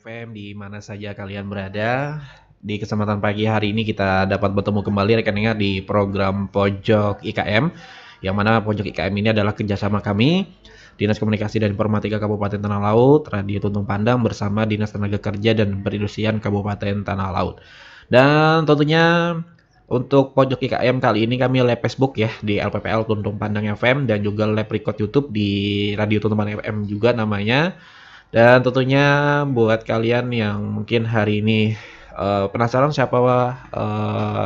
FM di mana saja kalian berada. Di kesempatan pagi hari ini kita dapat bertemu kembali rekan-rekan di program Pojok IKM, yang mana Pojok IKM ini adalah kerjasama kami, Dinas Komunikasi dan Informatika Kabupaten Tanah Laut, Radio Tuntung Pandang bersama Dinas Tenaga Kerja dan Perindustrian Kabupaten Tanah Laut. Dan tentunya untuk Pojok IKM kali ini kami live Facebook ya di LPPL Tuntung Pandang FM dan juga live record YouTube di Radio Tuntung Pandang FM juga namanya. Dan tentunya buat kalian yang mungkin hari ini penasaran siapa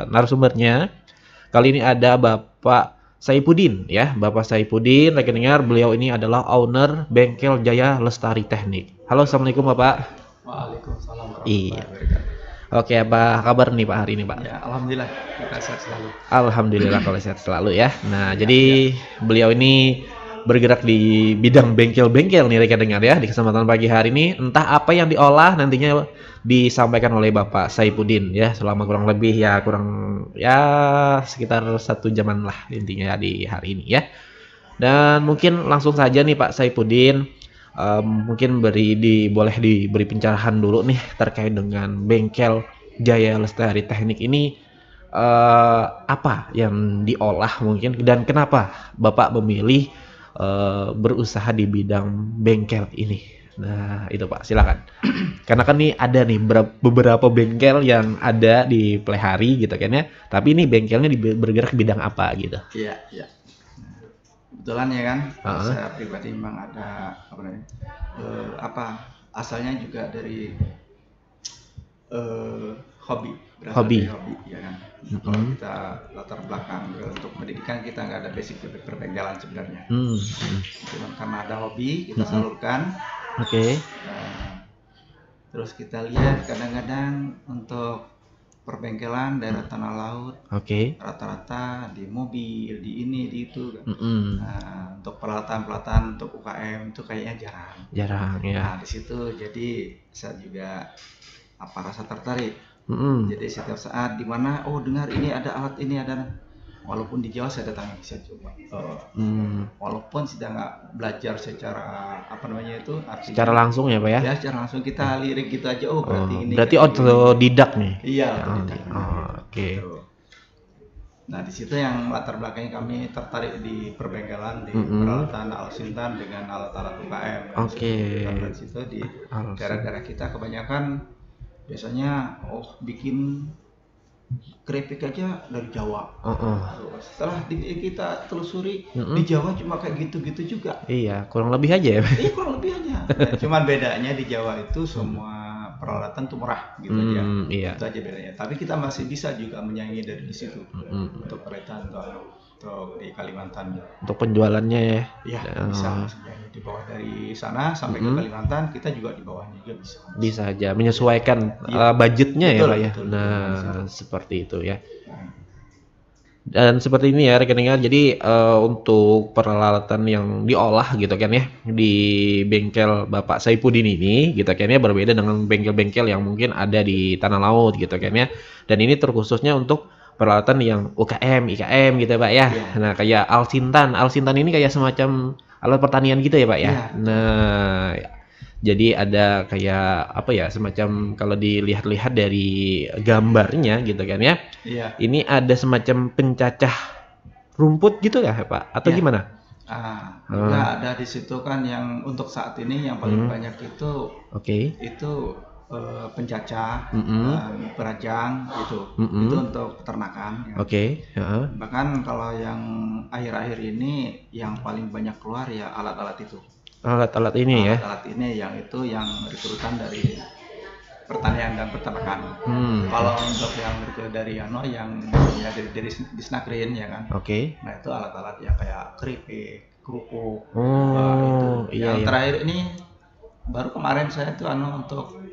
narasumbernya, kali ini ada Bapak Saipudin ya. Bapak Saipudin, rekan dengar, beliau ini adalah owner Bengkel Jaya Lestari Teknik. Halo, Assalamualaikum Bapak. Waalaikumsalam Iya. warahmatullahi wabarakatuh. Oke, apa kabar nih Pak hari ini Pak? Ya, alhamdulillah kita sehat selalu. Alhamdulillah kalau sehat selalu ya. Nah, jadi beliau ini bergerak di bidang bengkel-bengkel nih rekan dengar ya di kesempatan pagi hari ini. Entah apa yang diolah nantinya disampaikan oleh Bapak Saipudin ya selama kurang lebih sekitar 1 jaman lah intinya di hari ini ya. Dan mungkin langsung saja nih Pak Saipudin, mungkin boleh diberi pencerahan dulu nih terkait dengan bengkel Jaya Lestari Teknik ini. Apa yang diolah mungkin dan kenapa Bapak memilih berusaha di bidang bengkel ini? Nah itu Pak, silakan. Karena kan nih ada nih beberapa bengkel yang ada di Plehari gitu kan ya, tapi ini bengkelnya bergerak di bidang apa gitu? Iya, iya. Kebetulan ya kan, Uh-huh. saya pribadi memang ada asalnya juga dari hobi, berasal Hobi. dari hobi ya kan. Kalau kita latar belakang untuk pendidikan kita nggak ada basic perbengkelan sebenarnya. Cuman karena ada hobi kita salurkan. Oke. Terus kita lihat kadang-kadang untuk perbengkelan daerah Tanah Laut Oke. rata-rata di mobil, di ini, di itu kan. Mm-mm. Nah, untuk peralatan-peralatan untuk UKM itu kayaknya jarang. Jarang ya. Nah, di situ jadi saya juga rasa tertarik. Mm-mm. Jadi setiap saat di mana dengar ini ada alat ini ada, walaupun di Jawa saya datangi, saya coba. Walaupun sudah nggak belajar secara artinya Secara langsung ya Pak ya? ya secara langsung kita lirik gitu aja, berarti ini Berarti kayak otodidak nih. iya, Oke. gitu. Nah di situ yang latar belakangnya kami tertarik di perbengkelan di peralatan Alsintan dengan alat-alat UKM. Oke. Karena di situ di daerah-daerah kita kebanyakan biasanya bikin keripik aja dari Jawa. Setelah kita telusuri di Jawa cuma kayak gitu-gitu juga. Iya, kurang lebih aja ya. Iya kurang lebih aja. Cuman bedanya di Jawa itu semua peralatan tuh murah gitu aja. Iya. Itu aja bedanya. Tapi kita masih bisa juga menyaingi dari di situ untuk peralatan untuk di Kalimantan. Untuk penjualannya ya. Iya bisa menyaingi di bawah dari sana sampai ke Kalimantan kita juga di bawahnya juga bisa. Bisa aja menyesuaikan budgetnya Betul, ya Pak ya. betul, seperti itu ya. Dan seperti ini ya rekan-rekan. Jadi untuk peralatan yang diolah gitu kan ya di bengkel Bapak Saipudin ini gitu kan ya berbeda dengan bengkel-bengkel yang mungkin ada di Tanah Laut gitu kan ya. Dan ini terkhususnya untuk peralatan yang UKM, IKM gitu Pak ya. Nah kayak Alsintan ini kayak semacam alat pertanian gitu ya Pak ya. Nah jadi ada kayak semacam kalau dilihat-lihat dari gambarnya gitu kan ya. Iya. Ini ada semacam pencacah rumput gitu ya Pak? Atau gimana? Juga ada di situ kan yang untuk saat ini yang paling banyak itu itu pencacah, perajang gitu. Itu untuk peternakan. Ya. Bahkan kalau yang akhir-akhir ini yang paling banyak keluar ya alat-alat itu. Alat-alat ini ya. Alat ini yang rekrutan dari pertanian dan peternakan. Kalau untuk yang dari dari Disnagrin ya kan. Nah itu alat-alat ya kayak keripik, kerupuk. Yang terakhir ini baru kemarin saya tuh untuk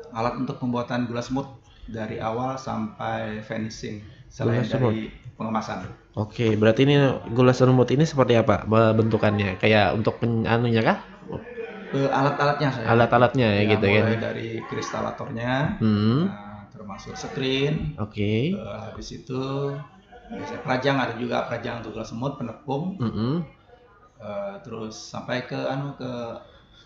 alat untuk pembuatan gula semut dari awal sampai finishing selain dari pengemasan. Berarti ini gula semut ini seperti apa bentukannya? Kayak untuk anunya kah? Alat-alatnya saya. Alat-alatnya ya gitu kan. Mulai dari kristalatornya, termasuk screen. Habis itu biasanya perajang, ada juga perajang untuk gula semut, penepung. Terus sampai ke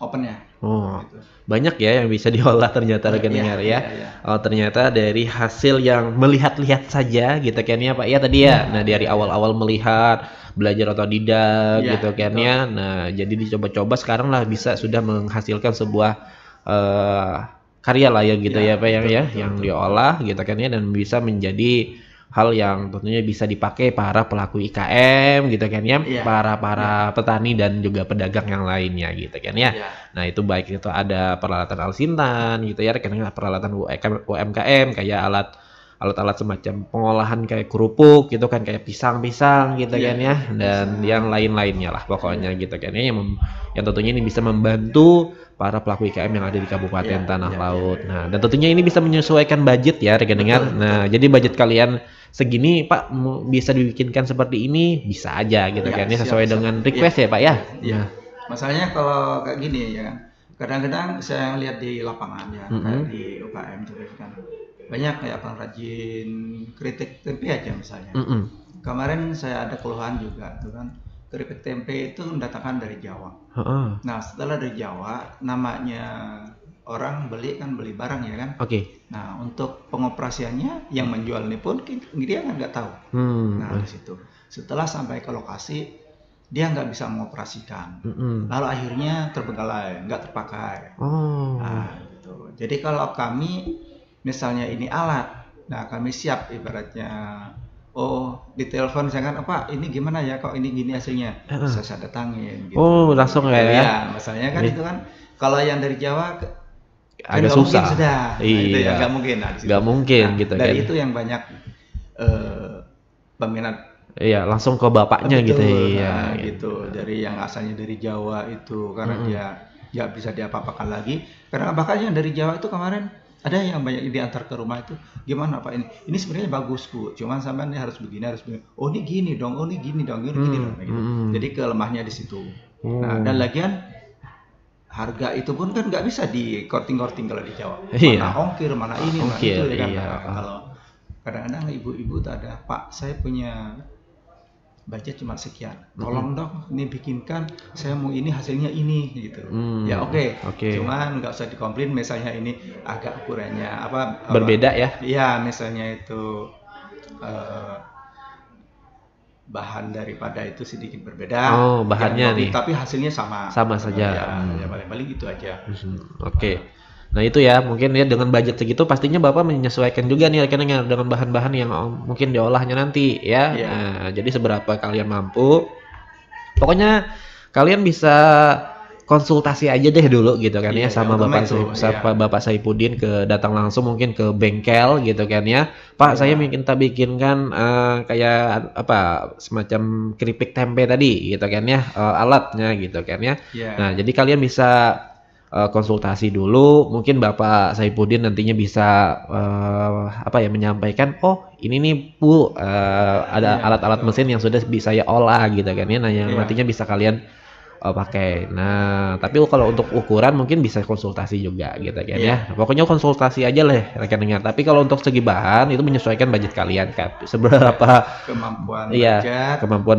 opennya. Oh, gitu. Banyak ya yang bisa diolah ternyata rekan dengar ya. Oh, ternyata dari hasil yang melihat-lihat saja gitu kan ya Pak ya tadi ya. Nah, dari awal-awal melihat, belajar otodidak gitu kan ya. Nah, jadi dicoba-coba sekarang lah bisa sudah menghasilkan sebuah karya lah ya gitu ya Pak yang diolah gitu kan ya dan bisa menjadi hal yang tentunya bisa dipakai para pelaku IKM gitu kan ya, para petani dan juga pedagang yang lainnya gitu kan ya. Nah itu baik itu ada peralatan alsintan gitu ya, rekan-rekan peralatan UMKM kayak alat-alat semacam pengolahan kayak kerupuk gitu kan, kayak pisang-pisang gitu kan ya, dan yang lain-lainnya lah pokoknya gitu kan ya, yang tentunya ini bisa membantu para pelaku IKM yang ada di Kabupaten Tanah Laut. Nah dan tentunya ini bisa menyesuaikan budget ya rekan-rekan. Nah jadi budget kalian segini Pak bisa dibikinkan seperti ini bisa aja gitu kan ya sesuai dengan request ya Pak ya. Iya. Masalahnya kalau kayak gini ya kan. Kadang-kadang saya lihat di lapangan ya kayak di UKM itu kan banyak kayak pengrajin keripik tempe aja misalnya. Kemarin saya ada keluhan juga tuh kan keripik tempe itu mendatangkan dari Jawa. Nah setelah dari Jawa namanya orang beli barang ya kan. Nah untuk pengoperasiannya yang menjual ini pun dia kan nggak tahu. Nah di situ setelah sampai ke lokasi dia nggak bisa mengoperasikan. Lalu akhirnya terbengkalai, nggak terpakai. Nah gitu. Jadi kalau kami misalnya ini alat, nah kami siap ibaratnya. Oh, ditelepon saya kan apa ini gimana ya kok ini gini hasilnya saya datangin gitu. Oh langsung ya masalahnya kan itu kan kalau yang dari Jawa agak susah sudah itu ya nggak mungkin nggak mungkin gitu dari kan itu yang banyak peminat langsung ke bapaknya gitu ya gitu dari yang asalnya dari Jawa itu karena dia nggak bisa diapa-apakan lagi karena bahkan yang dari Jawa itu kemarin ada yang banyak diantar ke rumah itu gimana Pak ini sebenarnya bagus Bu cuman sampean ini harus begini oh ini gini dong gini dong gitu. Jadi kelemahnya di situ. Nah dan lagian harga itu pun kan nggak bisa di korting kalau di Jawa mana ongkir mana ini mana itu ya kan kalau kadang-kadang ibu-ibu tak ada Pak saya punya budget cuma sekian tolong dong ini bikinkan saya mau ini hasilnya ini gitu ya oke. Cuman nggak usah dikomplain misalnya ini agak ukurannya apa berbeda ya iya misalnya itu bahan daripada itu sedikit berbeda bahannya nih tapi hasilnya sama saja ya paling itu aja. Nah itu ya mungkin ya dengan budget segitu pastinya Bapak menyesuaikan juga nih rekan-rekan dengan bahan-bahan yang mungkin diolahnya nanti ya. Nah, jadi seberapa kalian mampu. Pokoknya kalian bisa konsultasi aja deh dulu gitu kan ya sama Bapak Saipudin datang langsung mungkin ke bengkel gitu kan ya. Pak saya minta bikinkan kayak apa semacam keripik tempe tadi gitu kan ya alatnya gitu kan ya. Nah jadi kalian bisa konsultasi dulu mungkin Bapak Saipudin nantinya bisa menyampaikan ini nih Bu ada alat-alat mesin yang sudah bisa saya olah gitu kan ya nah yang nantinya bisa kalian pakai. Nah tapi kalau untuk ukuran mungkin bisa konsultasi juga gitu kan ya pokoknya konsultasi aja lah rekan-rekan tapi kalau untuk segi bahan itu menyesuaikan budget kalian kan seberapa kemampuan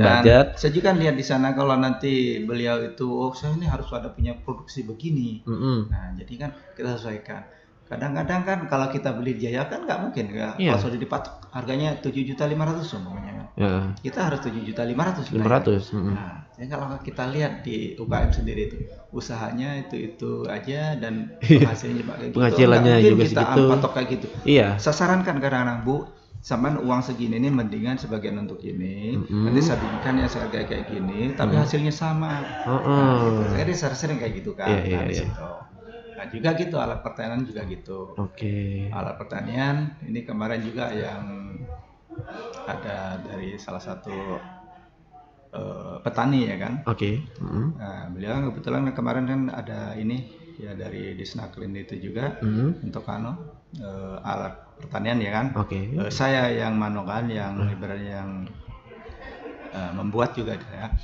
budget. Saya juga lihat di sana kalau nanti beliau itu saya ini harus ada punya produksi begini. Nah jadi kan kita sesuaikan. Kadang-kadang kan kalau kita beli di Jaya kan nggak mungkin ya kalau sudah dipatok harganya 7.500.000 semuanya kan kita harus 7.500.000 nah jadi kalau kita lihat di UKM sendiri itu usahanya itu aja dan hasilnya kayak gitu penghasilannya juga kita segitu patok kayak gitu saya sarankan kadang-kadang Bu sampean uang segini ini mendingan sebagian untuk ini nanti saya bikinkan ya seharga kayak gini tapi hasilnya sama jadi sering kayak gitu kan di situ. Nah juga gitu alat pertanian juga gitu. Alat pertanian ini kemarin juga yang ada dari salah satu petani ya kan. Nah, beliau kebetulan kemarin kan ada ini ya dari Disnaklin itu juga untuk alat pertanian ya kan. Saya yang manokan yang ibaratnya yang membuat juga ya.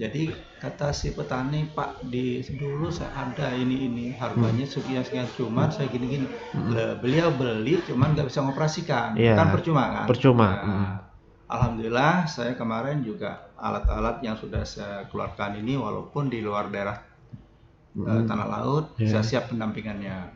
Jadi kata si petani Pak dulu saya ada ini harganya sekian Hmm. cuma saya gini-gini. Beliau beli cuman nggak bisa mengoperasikan kan percuma kan. Nah, alhamdulillah saya kemarin juga alat-alat yang sudah saya keluarkan ini walaupun di luar daerah tanah laut, saya siap pendampingannya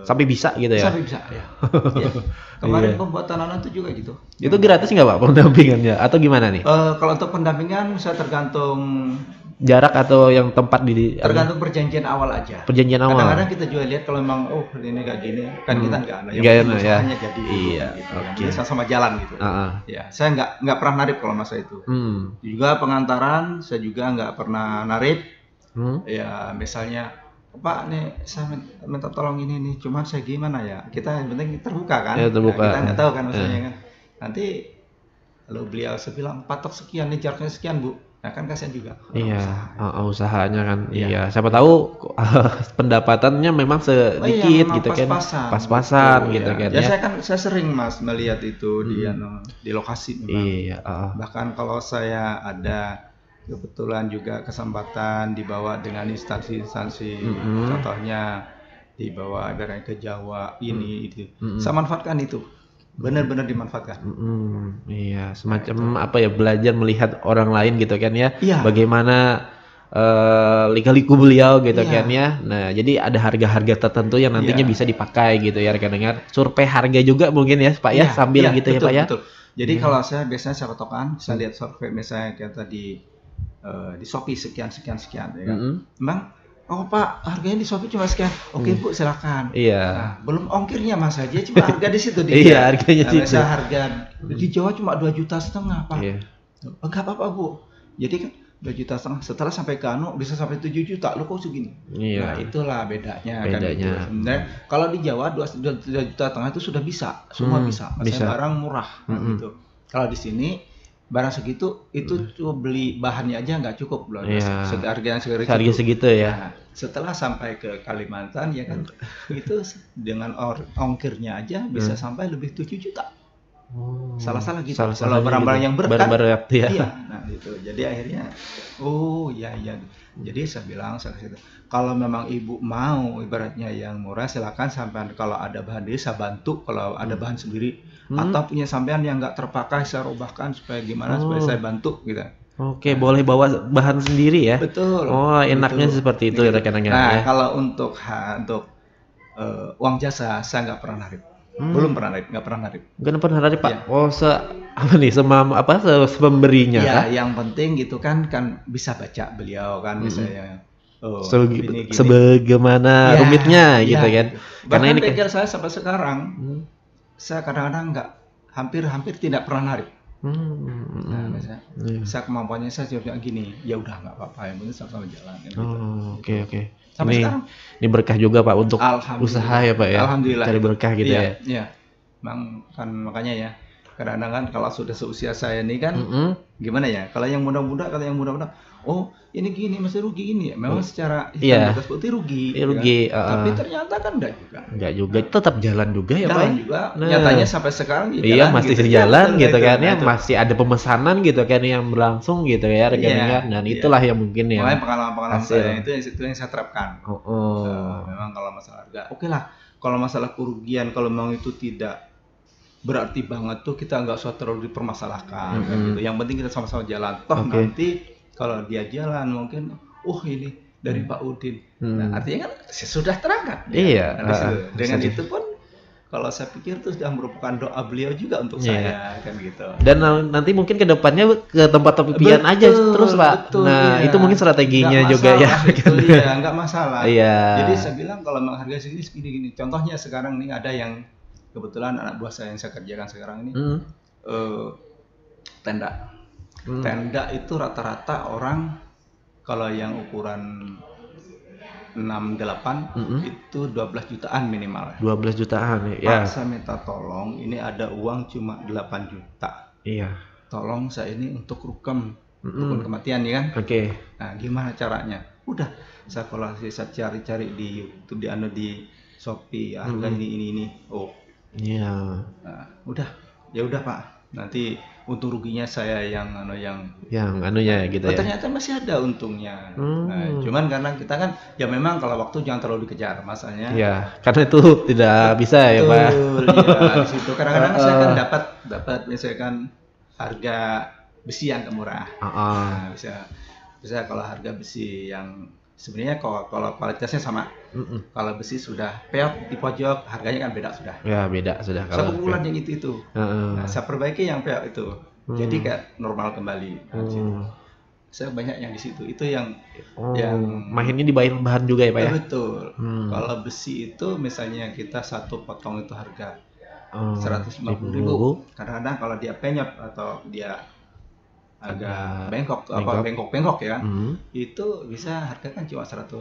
sampai bisa gitu ya. Sampai bisa ya. Ya. Kemarin pembuatan tanah itu juga gitu. Itu gratis nggak Pak pendampingannya atau gimana nih? Kalau untuk pendampingan saya tergantung jarak atau yang tempat tergantung perjanjian awal aja. Perjanjian awal. Kadang-kadang kita juga lihat kalau memang ini nggak gini kan kita nggak ada yang usahanya jadi gitu. Sama jalan gitu. Ya saya nggak pernah narik kalau masa itu. Juga pengantaran saya juga nggak pernah narik. Ya misalnya Pak nih saya minta tolong ini nih, cuman saya gimana ya? Kita yang penting terbuka kan. Ya, terbuka. Nah, kita nggak tahu kan maksudnya kan. Nanti kalau beliau bilang patok sekian nih jaraknya sekian Bu. Nah kan kasihan juga. Iya, usahanya kan. Iya, siapa tahu pendapatannya memang sedikit gitu kan. Pas-pasan gitu kan. Ya saya sering Mas melihat itu di lokasi memang. Iya, Bahkan kalau saya ada kebetulan juga kesempatan dibawa dengan instansi-instansi, contohnya dibawa ibaratnya ke Jawa itu. Saya manfaatkan itu. Benar-benar dimanfaatkan. Iya, semacam apa ya, belajar melihat orang lain gitu kan ya. Bagaimana lika-liku beliau gitu kan ya. Nah, jadi ada harga-harga tertentu yang nantinya bisa dipakai gitu ya rekan dengar. Survei harga juga mungkin ya Pak ya, sambil gitu ya Pak ya. Betul. Jadi kalau saya biasanya saya patokan, saya lihat survei misalnya kayak tadi di Shopee sekian ya kan. Memang Pak harganya di Shopee cuma sekian. Oke Bu silakan. Nah, belum ongkirnya Mas aja cuma harga di situ dia. Harganya situ. Nah, harga di Jawa cuma 2,5 juta Pak. Enggak apa-apa Bu. Jadi kan 2,5 juta setelah sampai ke bisa sampai 7 juta. Lo kok segini? Nah, itulah bedanya. Kan gitu. Sebenarnya kalau di Jawa 2,5 juta itu sudah bisa. Semua bisa. Maksudnya barang murah gitu. Kalau di sini barang segitu itu cuma beli bahannya aja nggak cukup loh. Harga segitu ya. Nah, setelah sampai ke Kalimantan ya kan itu dengan ongkirnya aja bisa sampai lebih 7 juta. Salah-salah gitu. Kalau barang-barang yang berat iya. Nah itu. Jadi akhirnya Jadi saya bilang kalau memang ibu mau ibaratnya yang murah silakan sampean, kalau ada bahan desa bantu, kalau ada bahan sendiri atau punya sampean yang nggak terpakai saya robahkan supaya gimana supaya saya bantu gitu. Oke, boleh bawa bahan sendiri ya. Betul. Enaknya seperti itu rekan-rekan. Nah, kalau untuk uang jasa saya nggak pernah narik. Belum pernah narik, nggak pernah narik Pak. Pemberinya ya, yang penting gitu kan bisa baca beliau kan misalnya sebagaimana rumitnya gitu kan. Karena ini bengkel saya sampai sekarang saya kadang-kadang hampir tidak pernah narik. Nah, misalnya, saya kemampuannya saya jawabnya gini, ya udah nggak apa-apa, yang penting sama-sama jalan. Oke. Ini berkah juga Pak untuk usaha ya Pak ya. Alhamdulillah. Cari berkah gitu ya. Iya. Makanya ya. Kadang-kadang kan kalau sudah seusia saya ini kan gimana ya? Kalau yang muda-muda, ini gini masih rugi ini. Memang secara batas putih rugi. Tapi ternyata kan enggak juga. Tetap jalan juga ya Pak. Jalan juga. Nyatanya sampai sekarang masih jalan gitu kan ya. Masih ada pemesanan gitu kan yang berlangsung gitu ya rekan-rekan. Dan itulah yang mungkin ya. Makanya pengalaman saya itu yang saya terapkan. Memang kalau masalah harga, oke lah. Kalau masalah kerugian, kalau memang itu tidak berarti banget tuh kita nggak usah terlalu dipermasalahkan gitu. Yang penting kita sama-sama jalan. Nanti kalau dia jalan mungkin ini dari Pak Udin. Nah, artinya kan sudah terangkat. Iya. Dengan itu pun kalau saya pikir itu sudah merupakan doa beliau juga untuk saya kan gitu. Dan nanti mungkin ke depannya ke tempat impian aja terus Pak. Itu mungkin strateginya juga ya. Nggak masalah. Iya. Jadi saya bilang kalau memang harga segini. Contohnya sekarang nih ada yang kebetulan anak buah saya yang saya kerjakan sekarang ini tenda. Tenda itu rata-rata orang kalau yang ukuran 6-8 itu 12 jutaan minimal. 12 jutaan ya. Pak, saya minta tolong, ini ada uang cuma 8 juta. Iya. Tolong saya ini untuk rukun kematian ya kan. Nah, gimana caranya? Udah, saya cari-cari di YouTube, di Shopee, harga ini. Iya. Nah, ya udah Pak. Nanti untung ruginya saya yang anunya gitu ya. Ternyata masih ada untungnya. Nah, cuman karena kita kan ya memang kalau waktu jangan terlalu dikejar masalahnya. Iya, karena itu tidak bisa ya Pak. Di situ kadang-kadang saya kan dapat misalkan harga besi yang murah. Bisa Bisa kalau harga besi yang sebenarnya kalau kualitasnya sama. Kalau besi sudah peot di pojok, harganya kan beda sudah. Ya beda sudah. Kalau satu bulan yang itu. Nah, saya perbaiki yang peot itu. Jadi kayak normal kembali. Saya banyak yang di situ. Itu yang mahinnya dibayar bahan juga ya Pak ya? Betul. Kalau besi itu misalnya kita satu potong itu harga 150.000. Kadang-kadang kalau dia penyot atau dia agak bengkok ya, itu bisa harga kan cuma 130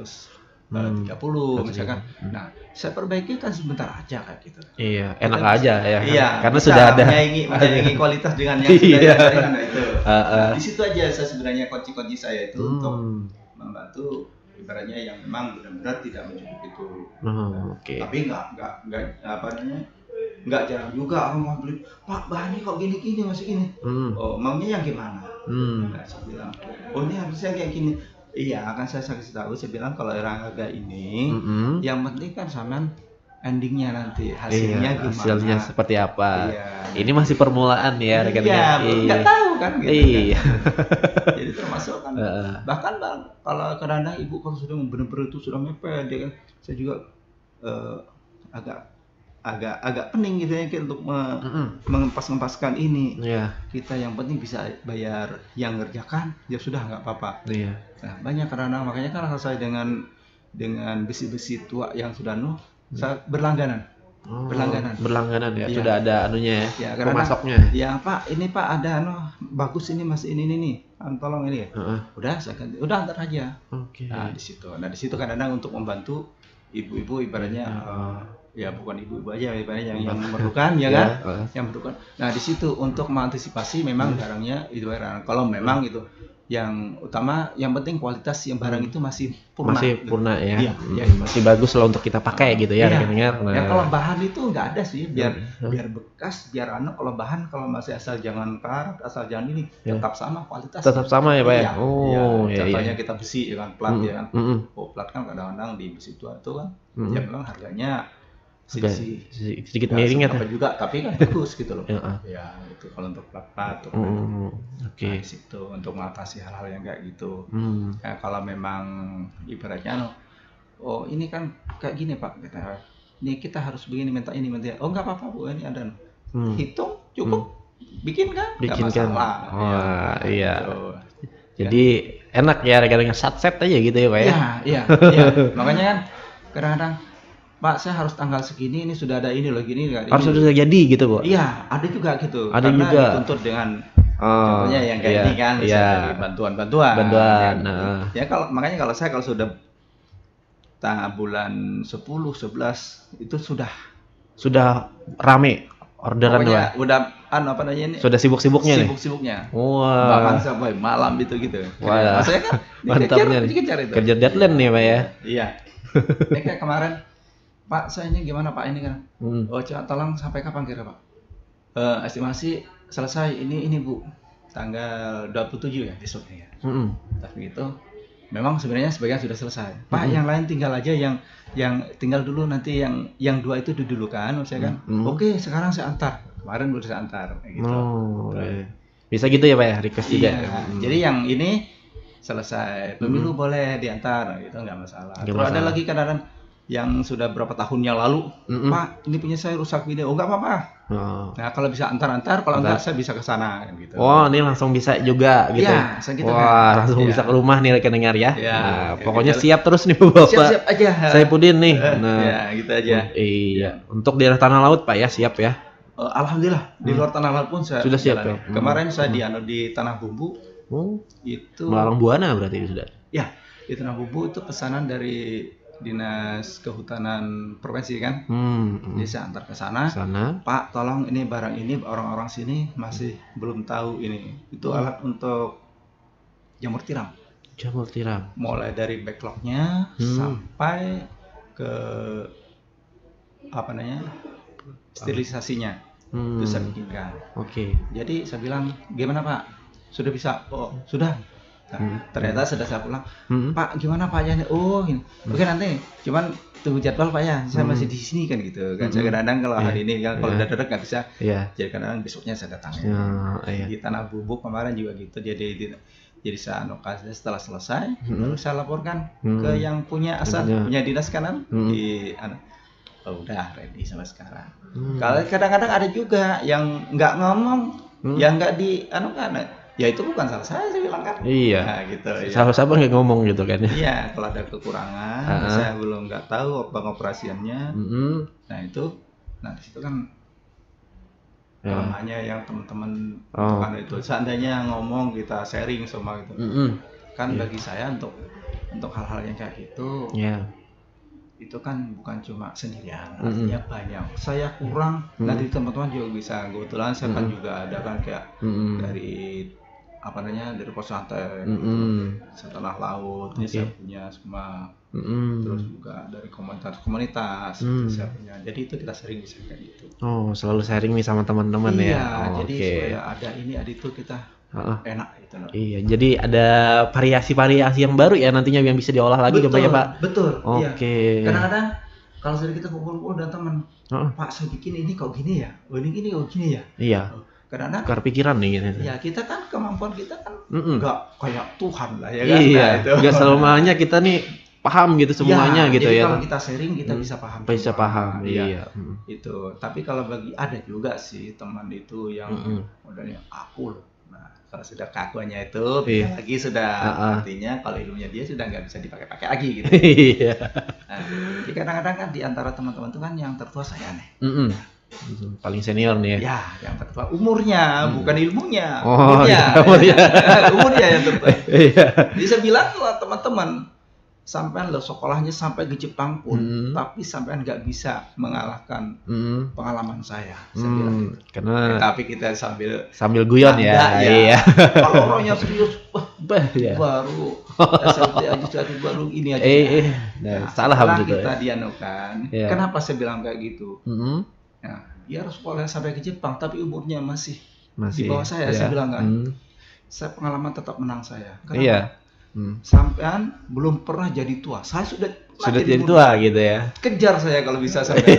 misalkan. Nah, saya perbaiki kan sebentar aja kayak gitu. Iya, enak aja ya. Iya, karena sudah ada menyaingi kualitas dengan yang sudah ada itu. Di situ aja saya sebenarnya kunci saya itu untuk membantu ibaratnya yang memang benar-benar tidak mencukupi itu. Tapi nggak jarang juga orang mau beli, Pak bahannya kok gini-gini masih gini. Oh, maunya yang gimana? Nah, saya bilang, oh ini harusnya kayak gini. Iya, akan saya kasih tahu. Saya bilang kalau harga ini, yang penting kan sampean endingnya nanti hasilnya gimana? Hasilnya seperti apa? Ini masih permulaan ya, rekan-rekan. Nggak tahu kan? Gitu, kan? Jadi termasuk kan. Bahkan kalau kadang-kadang ibu kalau sudah benar-benar itu sudah mepet, dia kan, saya juga agak pening gitu ya untuk mengempas-ngempaskan ini. Kita yang penting bisa bayar yang ngerjakan, ya sudah nggak apa-apa. Nah, banyak kadang-kadang makanya kan saya dengan besi-besi tua yang sudah saya berlangganan. Berlangganan ya, sudah ada anunya ya, pemasoknya. Ya Pak, ini Pak ada bagus ini Mas ini nih, tolong ini ya. Udah saya ganti, udah antar aja. Nah di situ kadang-kadang untuk membantu ibu-ibu ibaratnya ya bukan ibu-ibu aja ibaratnya yang memerlukan ya kan, yang memerlukan. Nah di situ untuk mengantisipasi memang barangnya itu kalau memang itu yang utama, yang penting kualitas yang barang itu masih purna ya. Masih bagus lah untuk kita pakai gitu ya. Ya kalau bahan itu nggak ada sih, biar bekas, biar kalau bahan kalau masih asal jangan karat, asal jangan ini tetap sama kualitas. Tetap sama ya Pak ya. Contohnya kita besi ya kan, plat ya kan. Plat kan kadang-kadang di besi tua itu kan ya memang harganya sedikit miring ya juga, tapi kan bagus gitu loh. Ya itu kalau untuk plat-plat nah, situ untuk mengatasi hal-hal yang kayak gitu. Ya, kalau memang ibaratnya oh ini kan kayak gini Pak, ini kita harus begini, minta ini, oh nggak apa-apa Bu, ini ada hitung cukup bikin kan nggak masalah. Iya gitu. Jadi enak ya, kadang-kadang set aja gitu ya Pak ya. Iya makanya kan kadang-kadang Pak, saya harus tanggal segini, ini sudah ada ini loh, gini nggak? Harus sudah jadi gitu, Bu? Iya, ada juga gitu. Ada karena juga. Dituntut dengan contohnya yang kayak ini kan, dari bantuan. Ya makanya kalau saya sudah bulan 10, 11 itu sudah rame orderan doang. Udah apa namanya ini? Sudah sibuk-sibuknya nih. Sibuk-sibuknya. Bahkan sampai malam gitu. Wah. Maksudnya kan mantapnya nih. Kerja deadline nih, Pak ya. Iya. Kayak kemarin Pak, saya ini gimana Pak ini kan? Coba tolong sampai kapan kira Pak? Estimasi selesai ini Bu, tanggal 27 ya besoknya ya. Tapi itu memang sebenarnya sebagian sudah selesai. Pak, yang lain tinggal aja yang tinggal dulu nanti yang 2 itu didulukan, saya kan. Oke, sekarang saya antar. Kemarin baru saya antar gitu. Bisa gitu ya Pak ya, request juga. Jadi yang ini selesai, pemilu boleh diantar gitu, nggak masalah. Terus ada lagi kadang-kadang yang sudah berapa tahun yang lalu, Pak ini punya saya rusak video, nggak apa-apa. Nah kalau bisa antar, kalau enggak saya bisa ke sana gitu. Ini langsung bisa juga gitu. Iya, gitu langsung bisa ke rumah nih rekan dengar ya. Pokoknya gitu. Siap terus nih Bapak. Siap aja. Saya Pudin nih. Gitu aja. Iya. Untuk daerah Tanah Laut Pak ya, siap ya. Alhamdulillah di luar Tanah Laut pun saya sudah siap ya. Kemarin saya di Tanah Bumbu. Itu Malang Buana berarti sudah. Ya, di Tanah Bumbu itu pesanan dari Dinas Kehutanan Provinsi kan. Jadi saya antar ke sana. Pak, tolong ini barang ini orang-orang sini masih belum tahu ini. Itu alat untuk jamur tiram. Mulai dari backlognya sampai ke apa namanya? Sterilisasinya. Itu saya bikinkan. Jadi saya bilang, "Gimana Pak? Sudah bisa?" "Oh, sudah." Ternyata sudah saya pulang, Pak gimana Pak ya? Ini. Oke nanti, cuman tunggu jadwal Pak ya. Saya masih di sini kan gitu. Kan saya kadang-kadang kalau hari ini kan kalau udah dadak nggak bisa. Jadi kadang-kadang besoknya saya datang. Di Tanah Bumbu kemarin juga gitu. Jadi Jadi saya anotasi setelah selesai, baru saya laporkan ke yang punya aset, punya dinas kanan di udah ready sampai sekarang. Kalau kadang-kadang ada juga yang nggak ngomong, yang nggak di ya itu bukan salah saya bilang kan. Iya. Nah, gitu. Salah siapa nggak ngomong gitu kan? Iya, kalau ada kekurangan, saya belum nggak tahu pengoperasiannya. Nah itu, di situ kan kelemahannya yang teman-teman kan itu. Seandainya ngomong kita sharing semua gitu. Kan bagi saya untuk hal-hal yang kayak gitu. Itu kan bukan cuma sendirian, artinya banyak. Saya kurang, nanti teman-teman juga bisa. Kebetulan saya kan juga ada kan kayak dari dari pos santai, setelah laut, ini saya punya semua. Terus juga dari komunitas saya punya. Jadi itu kita sering bisa kayak gitu. Oh, selalu sharing nih sama teman-teman ya. Iya, jadi supaya ada ini ada itu kita enak gitu loh. Iya, jadi ada variasi-variasi yang baru ya nantinya yang bisa diolah lagi ya Pak. Betul. Oke. Iya. Kadang-kadang kalau sering kita kumpul-kumpul dan teman, Pak saya bikin ini kok gini ya, ini gini kok gini ya. Iya. Kadang-kadang kepikiran nih gitu. Ya kita kan kemampuan kita kan nggak kayak Tuhan lah ya kan. Iya. Nggak selamanya kita nih paham gitu semuanya gitu jadi ya. Kalau kita sharing kita bisa paham. Bisa paham. Iya. Itu. Tapi kalau ada juga sih teman itu yang modalnya aku loh. Kalau sudah keakuannya itu, lagi sudah artinya kalau ilmunya dia sudah nggak bisa dipakai-pakai lagi gitu. Iya. Jadi kadang-kadang kan di antara teman-teman itu kan yang tertua saya nih. Paling senior nih ya. Ya, yang tertua umurnya, bukan ilmunya. Umurnya. Umurnya yang tertua. Iya. Jadi saya bilang lah teman-teman, sampean lo sekolahnya sampai ke Jepang pun, tapi sampean nggak bisa mengalahkan pengalaman saya bilang gitu. Karena tapi kita sambil guyon ya. Iya. Kalau orangnya serius, baru SLT aja baru ini aja. Salah gitu. Kita dianukan. Kenapa saya bilang kayak gitu? Dia harus sekolah sampai ke Jepang, tapi umurnya masih di bawah saya. Saya bilang kan, saya pengalaman tetap menang saya. Kenapa? Iya. Sampean belum pernah jadi tua. Saya sudah jadi tua gitu ya. Kejar saya kalau bisa sampai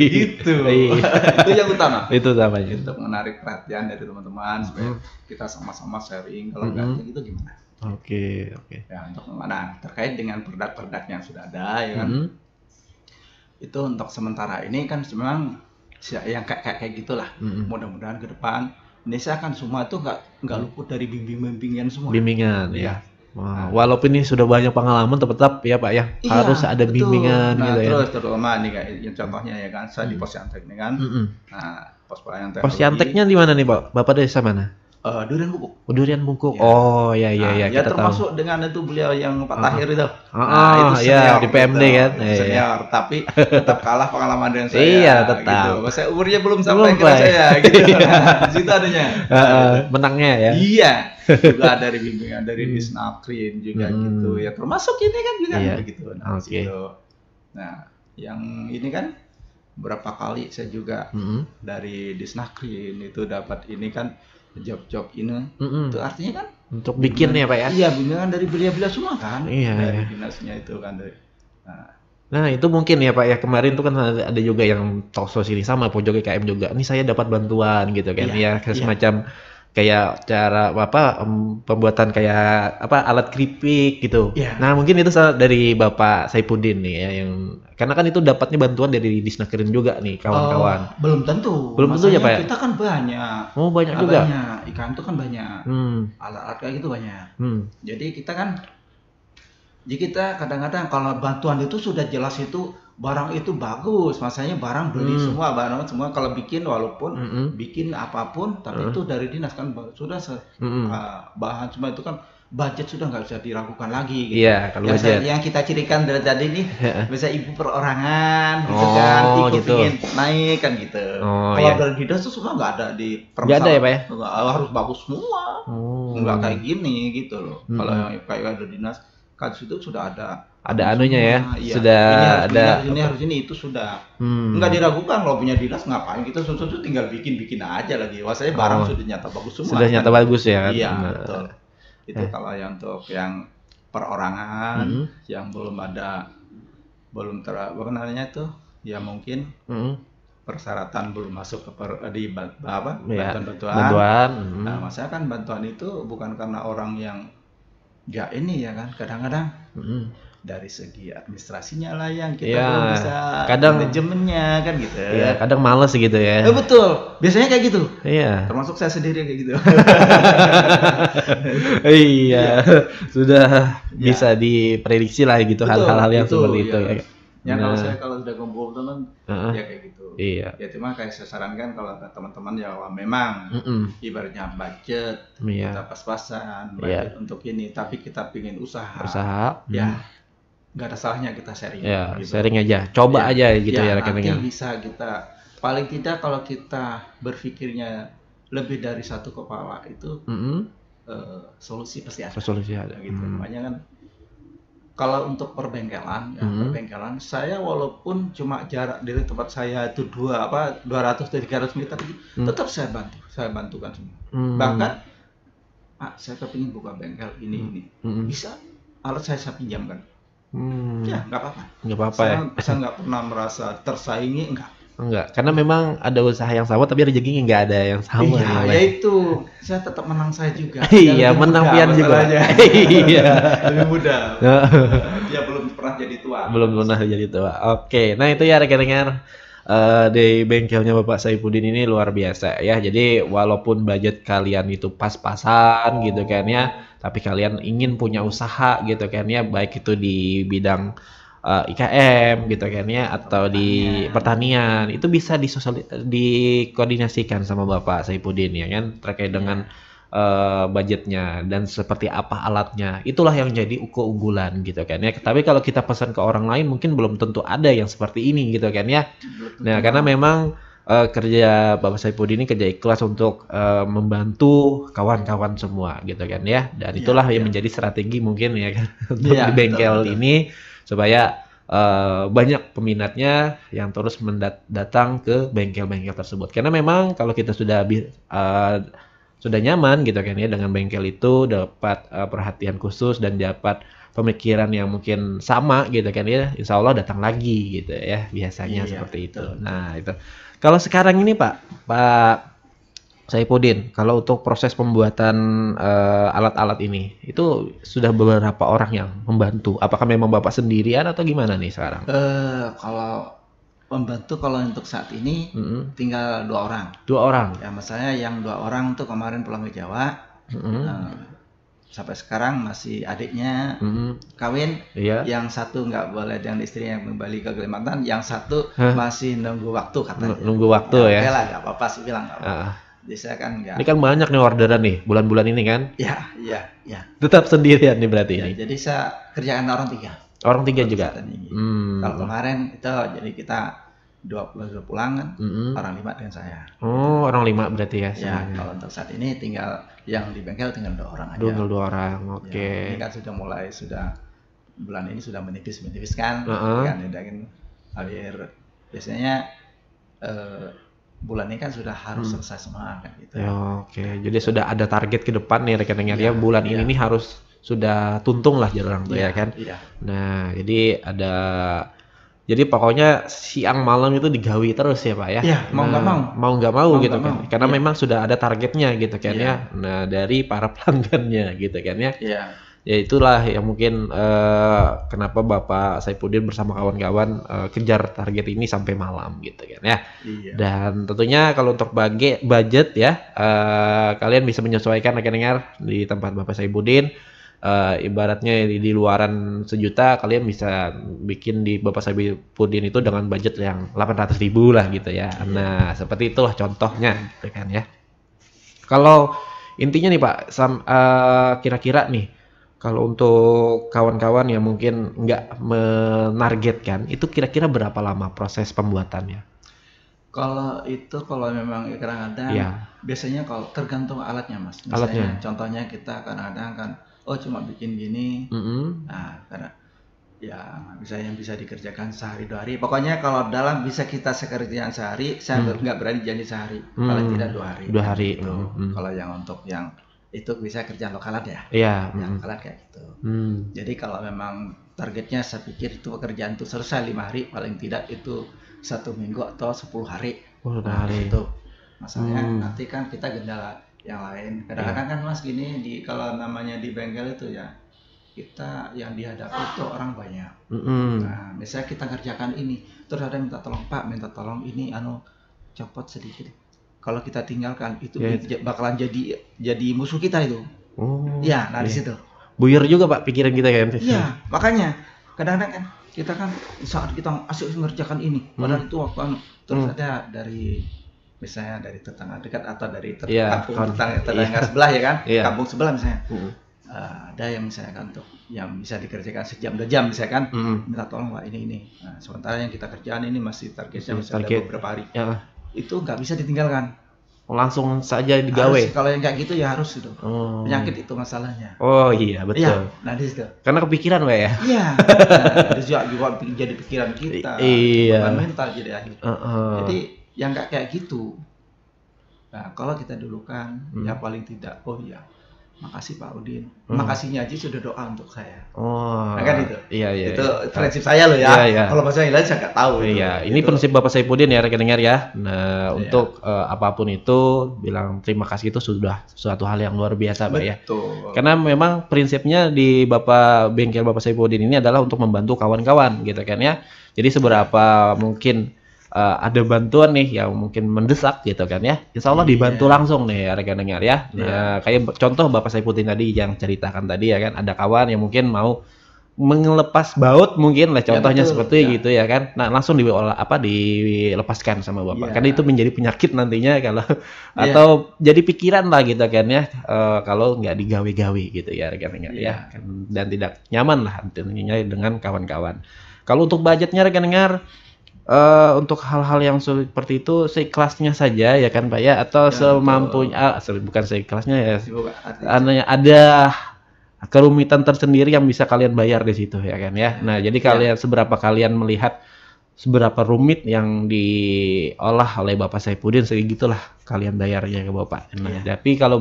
gitu. Itu yang utama. Itu utamanya. Untuk menarik perhatian dari teman-teman supaya kita sama-sama sharing. Kalau enggak gitu gimana? Oke. Ya untuk mana terkait dengan produk-produk yang sudah ada ya kan. Itu untuk sementara ini kan memang yang kayak gitulah. Mudah-mudahan ke depan Indonesia kan semua itu nggak luput dari bimbingan semua. Bimbingan ya. Walaupun ini sudah banyak pengalaman tetap ya Pak ya, harus ada bimbingan gitu ya. Terus terutama nih kayak yang contohnya ya kan, saya di Posyantek nih kan. Nah, pos pelayanan teknologi. Posyanteknya di mana nih Pak? Bapak desa mana? Durian Bungkuk. Durian Bungkuk. Oh iya kita termasuk tahu. Dengan itu beliau yang Pak Tahir itu. Itu senior di PMD gitu. Kan. Senior, tapi tetap kalah pengalaman dengan saya. Iya, tetap. Gitu. Saya umurnya belum sampai ke saya gitu. Di situ adanya. Menangnya ya. Iya. Juga dari bimbingan dari Disnakrin juga gitu. Ya termasuk ini kan juga begitu. Nah, yang ini kan berapa kali saya juga dari Disnakrin itu dapat ini kan job ini itu artinya kan untuk bikin ya Pak ya. Iya, bimbingan dari beliau-beliau semua kan. Dari dinasnya itu kan dari. Nah itu mungkin ya Pak ya, kemarin tuh kan ada juga yang talk show sini sama pojok IKM juga. Ini saya dapat bantuan gitu kan semacam kayak cara pembuatan kayak alat keripik gitu. Nah mungkin itu dari Bapak Saipudin nih ya, yang karena kan itu dapatnya bantuan dari Disnakrin juga nih kawan-kawan. Belum tentu ya Pak ya. Kita kan banyak. Banyak juga. Banyak. IKM itu kan banyak. Alat-alat kayak gitu banyak. Jadi kita kadang-kadang kalau bantuan itu sudah jelas itu barang itu bagus, masanya barang beli semua kalau bikin walaupun bikin apapun tapi itu dari dinas kan sudah bahan semua itu kan budget sudah nggak bisa diragukan lagi gitu. Iya, kalau yang kita cirikan dari tadi nih bisa ibu perorangan gitu kan, ingin naik kan gitu. Kalau dari dinas itu semua nggak ada di nggak ada ya Pak ya? Harus bagus semua, nggak kayak gini gitu loh. Kalau yang kayak ada dinas kan situ sudah ada anunya ya, sudah ada ini harus ini itu sudah nggak diragukan. Kalau punya dinas ngapain kita tinggal bikin aja lagi, wasanya barang sudah nyata bagus semua, sudah nyata bagus ya kan. Iya betul. Itu kalau yang untuk yang perorangan yang belum namanya tuh ya mungkin persyaratan belum masuk ke bantuan-bantuan. Bantuan. Nah maksudnya kan bantuan itu bukan karena orang yang ya ini ya kan kadang-kadang dari segi administrasinya lah yang kita belum bisa, kadang manajemennya kan gitu. Iya, kadang males gitu ya. Betul, biasanya kayak gitu. Iya. Termasuk saya sendiri kayak gitu. Iya, sudah bisa diprediksi lah gitu hal-hal yang seperti itu ya. Ya kalau saya kalau sudah kumpul teman ya kayak gitu. Iya. Ya cuma kayak saya sarankan kalau ada teman-teman ya memang ibaratnya budget kita pas-pasan budget untuk ini, tapi kita pingin usaha. Ya nggak ada salahnya kita sharing. Ya gitu. Sharing aja, coba aja gitu ya rekeningnya. Nanti bisa kita paling tidak kalau kita berpikirnya lebih dari satu kepala itu solusi pasti ada. Solusi ada gitu. Makanya kan kalau untuk perbengkelan, perbengkelan saya walaupun cuma jarak dari tempat saya itu 200 300 meter tetap saya bantukan semua. Bahkan saya kepingin buka bengkel ini. Bisa alat saya pinjamkan. Ya nggak apa-apa. Nggak apa-apa ya. Saya nggak pernah merasa tersaingi, enggak, karena memang ada usaha yang sama tapi rezekinya nggak ada yang sama. Iya, ya itu saya tetap menang saya juga. Iya, menang pian juga. Iya, lebih mudah. Dia belum pernah jadi tua. Oke, nah itu ya rekan-rekan di bengkelnya Bapak Saifuddin ini luar biasa ya. Jadi walaupun budget kalian itu pas-pasan gitu kan ya, tapi kalian ingin punya usaha gitu kan ya, baik itu di bidang IKM gitu kan ya atau di pertanian, itu bisa dikoordinasikan sama Bapak Saifuddin ya kan terkait dengan budgetnya dan seperti apa alatnya. Itulah yang jadi keunggulan gitu kan ya. Tapi kalau kita pesan ke orang lain mungkin belum tentu ada yang seperti ini gitu kan ya. Nah, karena memang kerja Bapak Saifuddin ini kerja ikhlas untuk membantu kawan-kawan semua gitu kan ya. Dan itulah yang menjadi strategi mungkin ya kan untuk di bengkel ini supaya banyak peminatnya yang terus datang ke bengkel-bengkel tersebut. Karena memang kalau kita sudah nyaman gitu kan ya dengan bengkel itu, dapat perhatian khusus dan dapat pemikiran yang mungkin sama gitu kan ya, insya Allah datang lagi gitu ya biasanya seperti itu. Nah itu kalau sekarang ini Pak Saifuddin, kalau untuk proses pembuatan alat-alat ini itu sudah beberapa orang yang membantu. Apakah memang Bapak sendirian atau gimana nih sekarang? Kalau pembantu kalau untuk saat ini tinggal 2 orang. 2 orang. Ya misalnya yang 2 orang tuh kemarin pulang ke Jawa. Sampai sekarang masih adiknya kawin. Yang satu nggak boleh dengan istrinya kembali ke Kalimantan. Yang satu masih nunggu waktu katanya. Nunggu waktu ya. Oke lah, nggak apa-apa sih bilang nggak apa-apa. Jadi saya kan nggak. Ini kan banyak nih orderan nih bulan-bulan ini kan? Iya. Tetap sendirian nih berarti ini. Jadi saya kerjakan orang 3. Orang 3 juga. Kalau kemarin itu jadi kita 20 pulang kan, orang 5 dengan saya. Oh, orang 5 berarti ya. Ya, kalau untuk saat ini tinggal yang di bengkel tinggal 2 orang aja. 2 orang, oke. Ya, ini kan sudah bulan ini sudah menipis kan, kan akhir biasanya bulan ini kan sudah harus selesai semua kan gitu. Ya, oke. Jadi sudah ada target ke depan nih rekan-rekan ya. Bulan ini nih harus sudah tuntung lah jarang tuh ya kan. Nah, jadi pokoknya siang malam itu digawi terus ya Pak ya. Iya, mau nggak mau gitu kan. Karena memang sudah ada targetnya gitu kan ya. Nah, dari para pelanggannya gitu kan ya. Iya. Ya itulah yang mungkin kenapa Bapak Saifuddin bersama kawan-kawan kejar target ini sampai malam gitu kan ya. Dan tentunya kalau untuk budget ya kalian bisa menyesuaikan rekan-rekan di tempat Bapak Saifuddin. Ibaratnya di luaran 1 juta kalian bisa bikin di Bapak Saifuddin itu dengan budget yang 800.000 lah gitu ya. Nah seperti itulah contohnya gitu kan ya. Kalau intinya nih Pak kira-kira nih kalau untuk kawan-kawan yang mungkin nggak menargetkan itu kira-kira berapa lama proses pembuatannya? Kalau memang kadang-kadang biasanya kalau tergantung alatnya Mas. Misalnya contohnya kita kadang-kadang kan cuma bikin gini. Nah, karena ya yang bisa dikerjakan sehari 2 hari. Pokoknya kalau dalam bisa kita sekerjaan sehari, saya nggak berani janji sehari, paling tidak 2 hari. 2 hari. Gitu. Kalau yang untuk yang itu bisa kerjaan lokalan ya. Iya. Yang lokalan kayak gitu. Jadi kalau memang targetnya saya pikir itu pekerjaan itu selesai 5 hari, paling tidak itu 1 minggu atau 10 hari. Nah, itu masalahnya nanti kan kita gendala yang lain. Kadang-kadang kan Mas gini kalau namanya di bengkel itu ya kita yang dihadapi itu orang banyak. Nah, misalnya kita kerjakan ini, terus ada yang minta tolong, Pak, minta tolong ini copot sedikit. Kalau kita tinggalkan itu bakalan jadi musuh kita itu. Ya, nah di situ. Buyar juga Pak pikiran kita kan. Iya, makanya kadang-kadang kan kita kan saat kita asik mengerjakan ini, padahal itu waktu terus ada dari misalnya dari tetangga dekat atau dari kampung tetangga sebelah ya kan, kampung sebelah misalnya. Ada yang misalkan untuk yang bisa dikerjakan sejam 2 jam misalkan minta tolong Pak ini. Nah, sementara yang kita kerjaan ini masih targetnya masih ada beberapa hari. Itu nggak bisa ditinggalkan. Langsung saja digawe. Kalau yang kayak gitu ya harus itu. Penyakit itu masalahnya. Oh iya betul. Ya, nah di situ. Karena kepikiran Pak ya. Iya. Juga jadi pikiran kita. Iya. Mental jadi akhir. Jadi yang nggak kayak gitu. Nah kalau kita dulu kan ya paling tidak makasih Pak Udin. Makasihnya aja sudah doa untuk saya. Nah kan itu. Iya. Itu prinsip saya loh ya. Iya. Kalau bahasa lain saya nggak tahu. Iya. Ini prinsip Bapak Saifuddin ya rekan dengar ya. Nah untuk apapun itu bilang terima kasih itu sudah suatu hal yang luar biasa Pak ya. Betul. Karena memang prinsipnya di bengkel Bapak Saifuddin ini adalah untuk membantu kawan-kawan gitu kan ya. Jadi seberapa mungkin ada bantuan nih yang mungkin mendesak gitu kan ya, insya Allah dibantu langsung nih ya rekan dengar ya. Nah kayak contoh Bapak Saifuddin tadi yang ceritakan tadi ya kan, ada kawan yang mungkin mau melepas baut mungkin lah contohnya seperti gitu ya kan. Nah langsung dilepaskan sama Bapak. Karena itu menjadi penyakit nantinya kalau atau jadi pikiran lah gitu kan ya, kalau nggak digawe-gawe gitu ya rekan dengar ya. Dan tidak nyaman lah tentunya dengan kawan-kawan. Kalau untuk budgetnya rekan dengar, untuk hal-hal yang seperti itu seikhlasnya saja ya kan Pak ya, atau semampunya bukan seikhlasnya ya, ada kerumitan tersendiri yang bisa kalian bayar di situ ya kan ya. Nah jadi kalian seberapa kalian melihat seberapa rumit yang diolah oleh Bapak Saifuddin, segitulah kalian bayarnya ke Bapak. Nah tapi kalau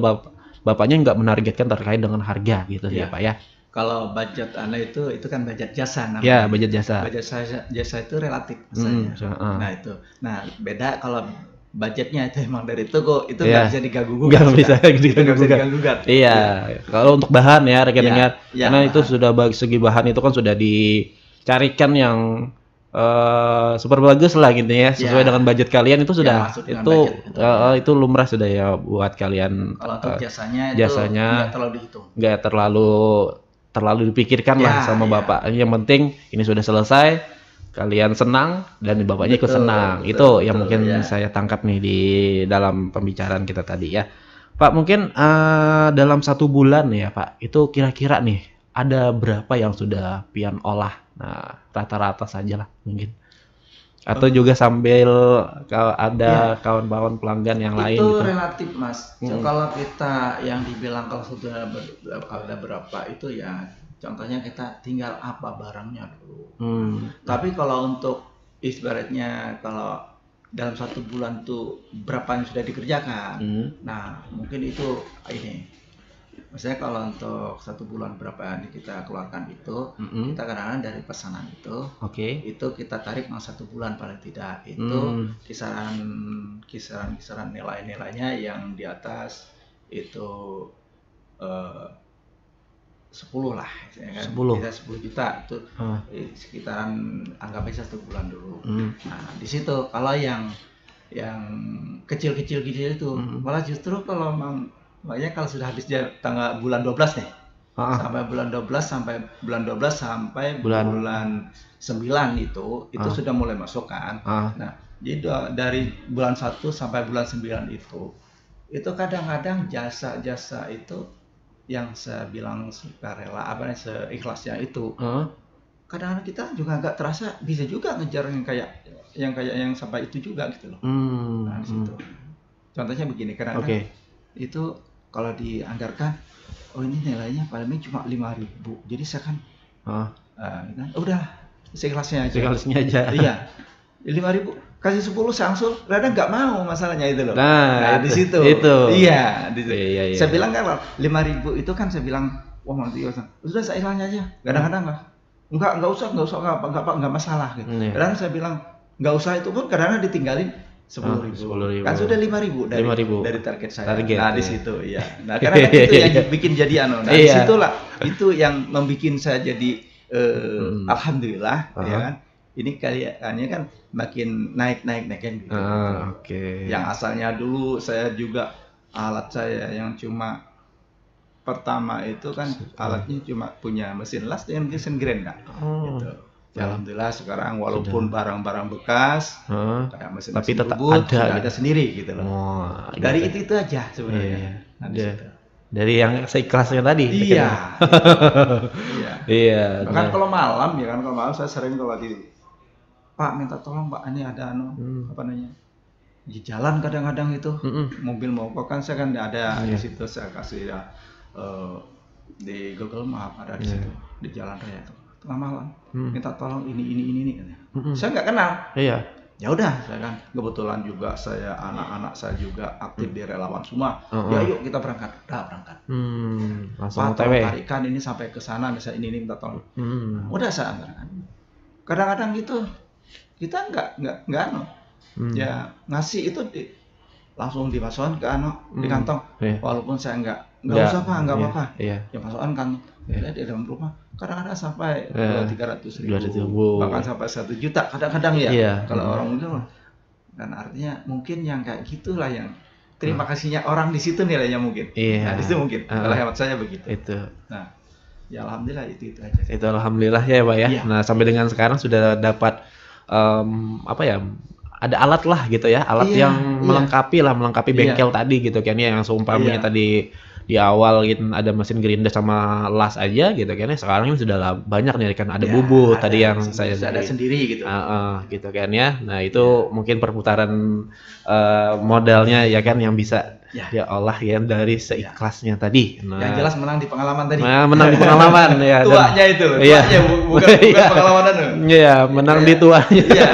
bapaknya nggak menargetkan terkait dengan harga gitu ya Pak ya. Kalau budget Anda itu kan budget jasa namanya. Ya, budget jasa. Budget jasa itu relatif misalnya. Nah itu. Nah, beda kalau budgetnya itu emang dari toko, itu nggak bisa diganggu-gugat. Nggak bisa diganggu-gugat. Iya. Kalau untuk bahan ya rekan dengar, karena itu sudah bagi segi bahan itu kan sudah dicarikan yang super bagus lah gitu ya, sesuai dengan budget kalian itu sudah itu lumrah sudah ya buat kalian. Kalau untuk jasanya itu nggak terlalu dihitung. Nggak terlalu dipikirkan lah sama Bapak. Yang penting ini sudah selesai, kalian senang dan bapaknya ikut senang. Itu yang mungkin saya tangkap nih di dalam pembicaraan kita tadi ya. Pak mungkin dalam 1 bulan ya Pak, itu kira-kira nih ada berapa yang sudah pian olah? Nah rata-rata saja lah mungkin. Atau juga sambil ada kawan-kawan pelanggan yang lain itu gitu. Relatif Mas. Kalau kita yang dibilang kalau sudah ada berapa itu ya contohnya kita tinggal apa barangnya dulu. Tapi kalau untuk ibaratnya kalau dalam 1 bulan tuh berapa yang sudah dikerjakan, nah mungkin itu ini. Maksudnya kalau untuk 1 bulan berapa yang kita keluarkan itu, kita kadang-kadang dari pesanan itu, itu kita tarik 1 bulan paling tidak itu kisaran nilai-nilainya yang di atas itu 10 lah, ya kan? 10. Kita 10 juta itu sekitaran anggap aja 1 bulan dulu. Nah di situ kalau yang kecil-kecil itu malah justru kalau makanya kalau sudah habis tanggal bulan 12 nih, sampai bulan 12 sampai bulan 9 itu sudah mulai masuk kan. Nah, jadi dari bulan 1 sampai bulan 9 itu kadang-kadang jasa-jasa itu yang saya bilang sukarela seikhlasnya itu. Kadang-kadang kita juga nggak terasa bisa juga ngejar yang sampai itu juga gitu loh. Nah, di situ. Contohnya begini, kadang-kadang itu kalau dianggarkan, ini nilainya paling cuma 5.000, jadi saya kan, udah seikhlasnya aja. Seikhlasnya aja. Iya, 5.000 kasih 10 saya langsung, kadang nggak mau masalahnya itu loh. Nah di situ. Iya, di situ. Iya. Saya bilang kan 5.000 itu kan saya bilang, wah nanti sudah seikhlasnya aja. Kadang-kadang nggak usah nggak masalah gitu. Kadang saya bilang nggak usah itu pun kadang-kadang ditinggalin 10.000. Kan sudah 5.000 dari target saya. Nah di situ ya. Nah karena itu yang bikin jadi Nah di situlah itu yang membuat saya jadi alhamdulillah ya kan. Ini kayaknya kan makin naik kan gitu. Yang asalnya dulu saya juga alat saya yang cuma pertama itu kan alatnya cuma punya mesin las dengan mesin grind gitu. Alhamdulillah sekarang walaupun barang-barang bekas kayak mesin tapi tetap bubut, ada kita sendiri gitu loh. Dari itu aja sebenarnya. Dari yang seikhlasnya tadi. Iya. Bahkan kalau malam ya kan, kalau malam saya sering kalau Pak minta tolong Pak, ini ada apa namanya di jalan kadang-kadang itu mobil mogok kan, saya kan ada di situ, saya kasih di Google Map ada di situ di jalan raya itu tengah malam minta tolong ini katanya. Saya nggak kenal. Ya udah, saya kan kebetulan juga saya anak-anak saya juga aktif di relawan semua. Ya yuk kita berangkat. Udah berangkat. Langsung Pak, tarikan ini sampai ke sana, misalnya ini minta tolong. Udah saya antarkan. Kadang-kadang gitu kita nggak ya ngasih itu langsung dimasukkan ke di kantong. Walaupun saya nggak usah Pak, nggak apa-apa. Ya masukkan kan di dalam rumah. Kadang-kadang sampai 300.000, bahkan sampai 1 juta kadang-kadang ya. Kalau orang muda kan artinya mungkin yang kayak gitulah yang terima kasihnya orang di situ nilainya mungkin. Nah di situ mungkin kalau hemat saya begitu. Nah ya alhamdulillah itu aja. Itu alhamdulillah ya Pak ya. Nah sampai dengan sekarang sudah dapat apa ya, ada alat lah gitu ya, alat yang melengkapi bengkel tadi gitu kan ya, yang seumpamanya tadi di awal gitu ada mesin gerinda sama las aja gitu kan ya, sekarang ini sudah banyak nih kan, ada bubut tadi yang saya ada sendiri gitu. Gitu kan ya. Nah itu mungkin perputaran modalnya ya kan yang bisa ya Allah ya dari seikhlasnya tadi. Nah, yang jelas menang di pengalaman tadi. Nah, menang di pengalaman ya. Tuanya itu loh. Tuanya bukan pengalaman Iya, menang di tuanya.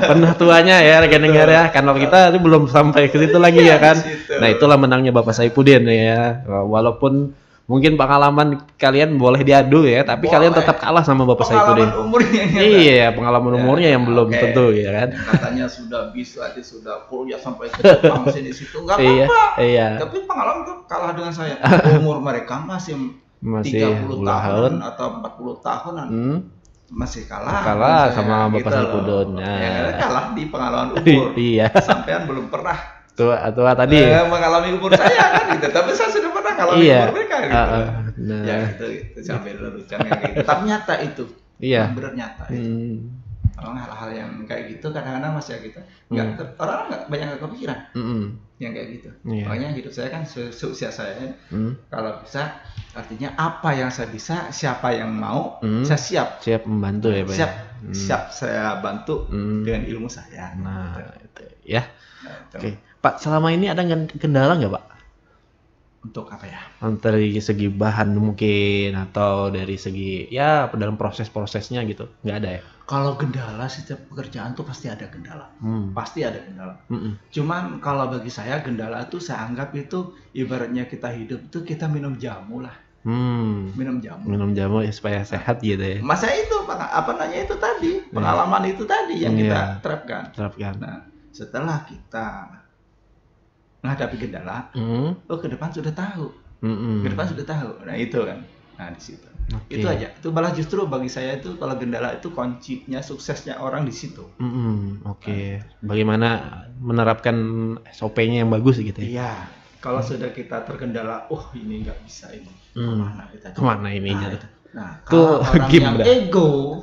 Pernah tuanya ya rekan-rekan ya. Karena kita belum sampai ke situ lagi ya kan. Nah, itulah menangnya Bapak Saipudin ya. Walaupun mungkin pengalaman kalian boleh diadu ya, tapi kalian tetap kalah sama Bapak Saipudin. Pengalaman umurnya. Iya, pengalaman umurnya yang belum tentu ya kan. Katanya sudah bisa, sudah kuliah sampai ke Jepang di situ, nggak apa-apa. Tapi pengalaman tuh kalah dengan saya. Umur mereka masih 30 tahun atau 40 tahunan. Masih kalah sama Bapak Saipudin. Ya, kalah di pengalaman umur. Sampean belum pernah tua tadi mengalami umur saya kan gitu, tapi saya sudah pernah mengalami umur mereka gitu. Ya itu sampai lucuan kayak gitu. Tapi nyata itu, benar nyata. Orang hal-hal yang kayak gitu kadang-kadang masih kita orang nggak banyak kepikiran yang kayak gitu. Makanya hidup saya kan seusia saya kalau bisa, artinya apa yang saya bisa, siapa yang mau, saya siap membantu ya Pak. Siap saya bantu dengan ilmu saya. Nah itu ya. Oke. Pak, selama ini ada kendala nggak Pak? Untuk apa ya? Dari segi bahan mungkin, atau dari segi ya dalam proses-prosesnya gitu, nggak ada ya? Kalau kendala, setiap pekerjaan tuh pasti ada kendala. Pasti ada kendala. Cuman kalau bagi saya kendala itu saya anggap itu ibaratnya kita hidup itu kita minum jamu lah. Minum jamu ya supaya sehat gitu ya. Masa itu apa namanya itu tadi, pengalaman itu tadi yang kita terapkan. Nah, setelah kita menghadapi kendala, ke depan sudah tahu. Ke depan sudah tahu. Nah, itu kan. Nah, di situ. Itu aja. Itu malah justru bagi saya itu kalau kendala itu kuncinya suksesnya orang di situ. Bagaimana menerapkan SOP-nya yang bagus gitu ya. Iya. Kalau sudah kita terkendala, ini nggak bisa ini. Kemana ini? Nah, kalau orang yang ego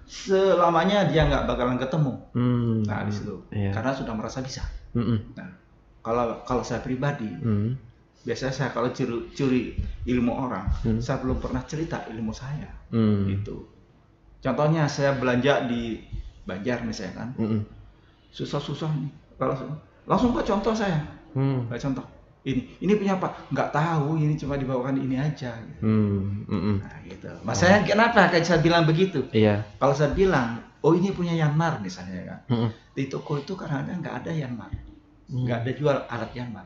selamanya dia nggak bakalan ketemu. Nah, di situ. Karena sudah merasa bisa. Nah, kalau saya pribadi, biasanya saya kalau curi ilmu orang, saya belum pernah cerita ilmu saya. Gitu. Contohnya saya belanja di Banjar misalnya kan, susah-susah nih. Kalau langsung Pak contoh saya, contoh. Ini punya Pak, nggak tahu, ini cuma dibawakan ini aja. Gitu. Nah, gitu. Masanya kenapa kayak saya bilang begitu? Kalau saya bilang, ini punya Yanmar misalnya kan, di toko itu kadang-kadang nggak ada Yanmar. Nggak ada jual alat Yanmar.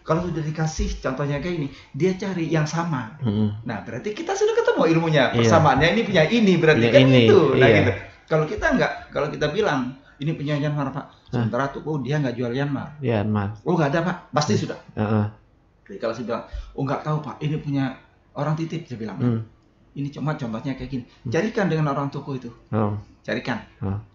Kalau sudah dikasih contohnya kayak ini, dia cari yang sama. Nah berarti kita sudah ketemu ilmunya, persamaannya ini punya ini berarti kan itu. Nah gitu. Kalau kita nggak, kalau kita bilang ini punya Yanmar Pak. Sementara tuh dia nggak jual Yanmar. Yanmar. Oh nggak ada Pak, pasti sudah. Jadi kalau saya bilang, oh nggak tahu Pak, ini punya orang titip, saya bilang. Ini cuma contohnya kayak gini. Carikan dengan orang toko itu. Carikan.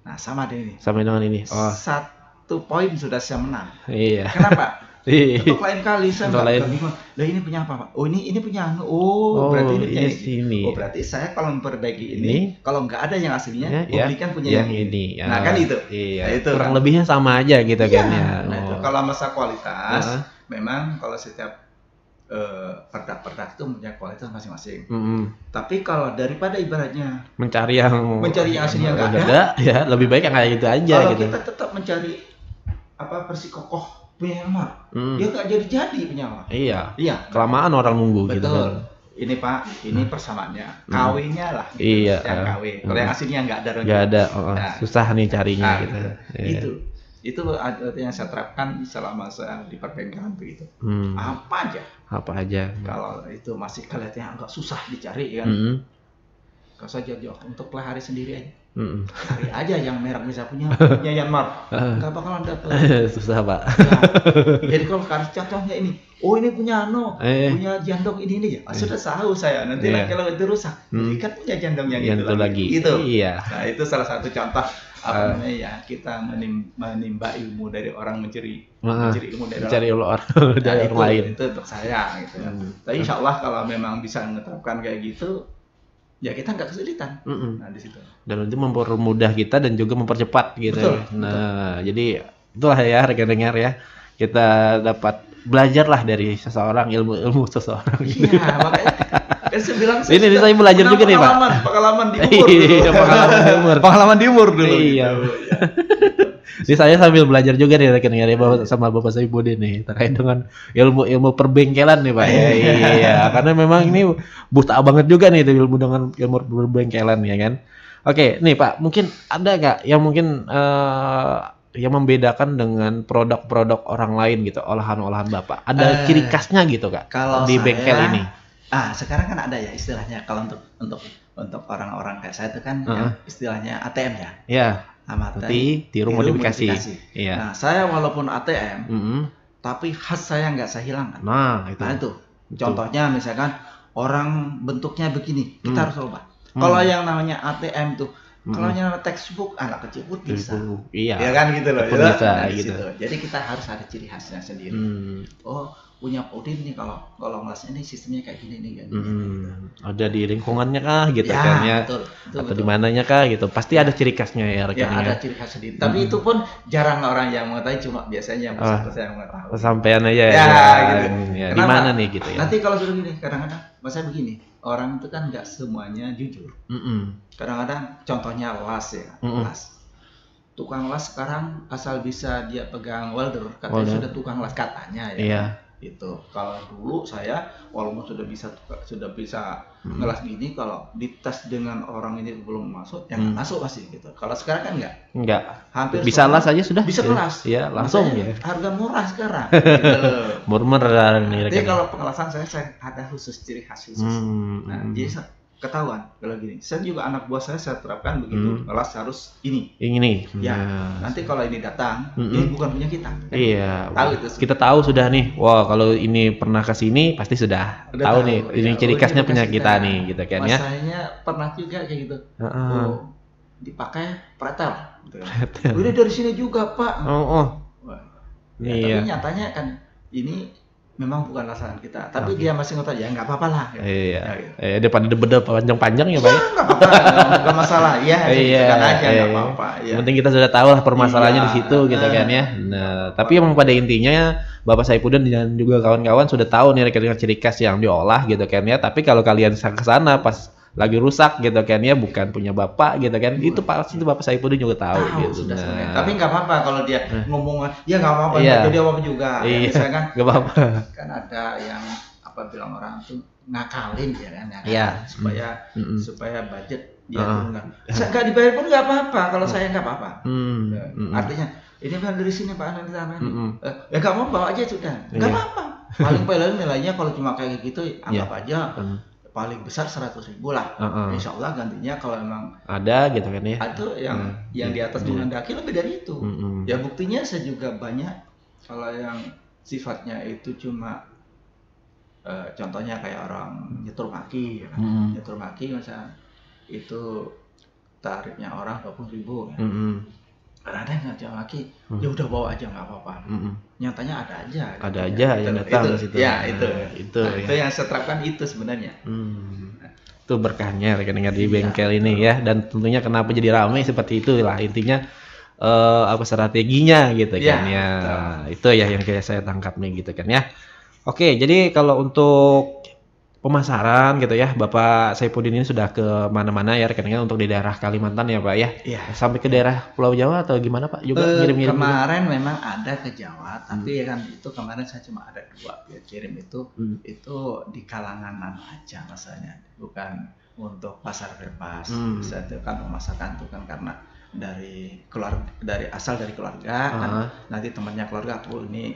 Nah sama dengan ini. Sama dengan ini. 1 poin sudah saya menang. Iya. Kenapa? Untuk lain kali saya nggak bingung. Lah ini punya apa Pak? Oh ini punya berarti ini punya ini. Oh berarti saya kalau memperbaiki ini, kalau nggak ada yang aslinya, belikan punya yang ini. Nah kan itu. Iya. Nah, itu kurang lebihnya sama aja gitu kan ya. Nah itu kalau masa kualitas, memang kalau setiap produk-produk itu punya kualitas masing-masing. Tapi kalau daripada ibaratnya mencari yang aslinya nggak ada, ya lebih baik yang kayak gitu aja. Kalau gitu. kita tetap mencari persikokoh punya Yanmar, dia nggak jadi punya Yanmar. Iya. Kelamaan orang nunggu. Betul. Gitu kan. Ini Pak, ini persamaannya. KW-nya lah. Gitu. Iya. Yang KW. Kalau yang aslinya nggak ada. Nggak ada. Susah nih carinya gitu. Itu yang saya terapkan selama saya di perbankan begitu. Apa aja. Kalau itu masih kelihatannya agak susah dicari kan. Kalau saja untuk pelihara sendiri aja. Cari aja yang merek misalnya punya Yanmar, nggak bakalan dapet. Susah Pak. Jadi kalau contohnya ini, ini punya punya jandong ini ya. Sudah tahu saya. Nanti kalau itu rusak, kan punya jandong yang itu lagi. Itu. Iya. Nah itu salah satu contoh kita menimba ilmu dari orang mencari ilmu dari orang lain. Itu untuk saya gitu. Tapi insya Allah kalau memang bisa menerapkan kayak gitu, ya kita nggak kesulitan. Nah di situ. Dan itu mempermudah kita dan juga mempercepat gitu. Betul, nah, jadi itulah ya rekan-rekan ya. Kita dapat belajar lah dari seseorang, ilmu seseorang. Iya, makanya kan saya bilang ini saya belajar juga nih, Pak. Pengalaman di umur. Iya, pengalaman di umur dulu. Iya. Jadi saya sambil belajar juga nih rekan-rekan sama Bapak Saifuddin nih terkait dengan ilmu perbengkelan nih Pak. Iya, karena memang ini buta banget juga nih ilmu dengan ilmu perbengkelan ya kan. Oke, nih Pak, mungkin ada nggak yang mungkin yang membedakan dengan produk-produk orang lain gitu, olahan-olahan Bapak? Ada ciri khasnya gitu Kak kalau di bengkel ini? Sekarang kan ada ya istilahnya kalau untuk orang-orang kayak saya itu kan yang istilahnya ATM ya. Iya. Tiru modifikasi. Iya. Nah, saya walaupun ATM, tapi khas saya nggak saya hilangkan. Nah, itu. Contohnya misalkan orang bentuknya begini, kita harus ubah. Kalau yang namanya ATM tuh, kalau yang textbook anak kecil pun bisa. Iya. Ya kan gitu loh. Bisa, gitu. Jadi kita harus ada ciri khasnya sendiri. Oh, punya Udin nih kalau ngelasnya ini sistemnya kayak gini nih kan. Ada di lingkungannya kah gitu kan ya. Betul, atau di mananya kah gitu. Pasti ada ciri khasnya ya rekannya. Ya ada ciri khas sendiri. Tapi itu pun jarang orang yang mengetahui, cuma biasanya saya mengetahui. Sampean aja ya. Gitu. Ya, di mana nih gitu ya. Nanti kalau sudah gini kadang-kadang saya begini, orang itu kan nggak semuanya jujur. Kadang-kadang contohnya las ya. Las. Tukang las sekarang asal bisa dia pegang welder, katanya sudah tukang las katanya ya. Iya. Itu kalau dulu saya walaupun sudah bisa ngelas gini, kalau dites dengan orang ini belum masuk masuk pasti gitu. Kalau sekarang kan enggak hampir bisa las aja sudah bisa kelas ya langsung ya, harga murah sekarang gitu. Murah nih. Jadi kalau pengelasan saya ada khusus ciri khas khusus. Nah jadi ketahuan kalau gini. Saya juga anak buah saya terapkan begitu, ngelas harus ini ya. Nanti kalau ini datang ini bukan punya kita kan? Iya, tahu itu kita tahu sudah nih. Wah, kalau ini pernah ke sini pasti sudah tahu nih ini ciri khasnya punya kita nih gitu kan ya. Masanya pernah juga kayak gitu. Dipakai pretel gitu. Udah dari sini juga Pak. Tapi nyatanya kan ini memang bukan lasaran kita, tapi dia masih ngotot ya nggak apa-apa lah. Iya. Daripada debeda panjang-panjang ya Pak. Nggak apa-apa, nggak masalah. Iya. Nggak apa-apa. Yang penting kita sudah tahu lah permasalahannya di situ gitu kan ya. Nah, tapi emang pada intinya Bapak Saifuddin dan juga kawan-kawan sudah tahu nih rekan-rekan ciri khas yang diolah gitu kan ya. Tapi kalau kalian ke sana pas lagi rusak gitu kan ya, bukan punya Bapak gitu kan, itu pasti Bapak Saifuddin juga tahu gitu. Tapi nggak apa-apa kalau dia ngomong ya nggak apa-apa, jadi apa juga. Misalkan nggak apa-apa. Kan ada yang bilang orang tuh ngakalin ya kan, supaya budget dia nggak dibayar pun nggak apa-apa kalau saya nggak apa-apa. Artinya ini kan dari sini Pak Anan sana ya nggak mau bawa aja sudah, nggak apa-apa. Paling nilainya kalau cuma kayak gitu anggap aja paling besar 100.000 lah. Insya Allah gantinya kalau memang ada gitu kan ya. Itu yang di atas menghendaki lebih dari itu. Ya buktinya saya juga banyak kalau yang sifatnya itu cuma contohnya kayak orang nyetur maki, ya kan? Nyetur maki misalnya itu tarifnya orang 20.000. Ya. Ada yang ngejar maki, ya udah bawa aja nggak apa-apa. Nyatanya ada aja. Ada aja yang datang ke situ. Ya itu yang saya terapkan itu sebenarnya. Itu berkahnya rekan-rekan di bengkel ini ya, dan tentunya kenapa jadi ramai seperti itulah intinya. Apa strateginya gitu kan ya. Itu ya yang saya tangkap nih gitu kan ya. Oke, jadi kalau untuk pemasaran gitu ya, Bapak Saifuddin ini sudah ke mana-mana ya rekan-rekan untuk di daerah Kalimantan ya Pak ya? Iya. Sampai ke daerah Pulau Jawa atau gimana Pak? Juga ngirim-ngirim kemarin juga? Memang ada ke Jawa, tapi kan itu kemarin saya cuma ada 2 ya kirim itu di kalangan aja masalahnya, bukan untuk pasar bebas. Bisa itu kan memasarkan itu kan karena dari asal dari keluarga kan nanti temannya keluarga aku ini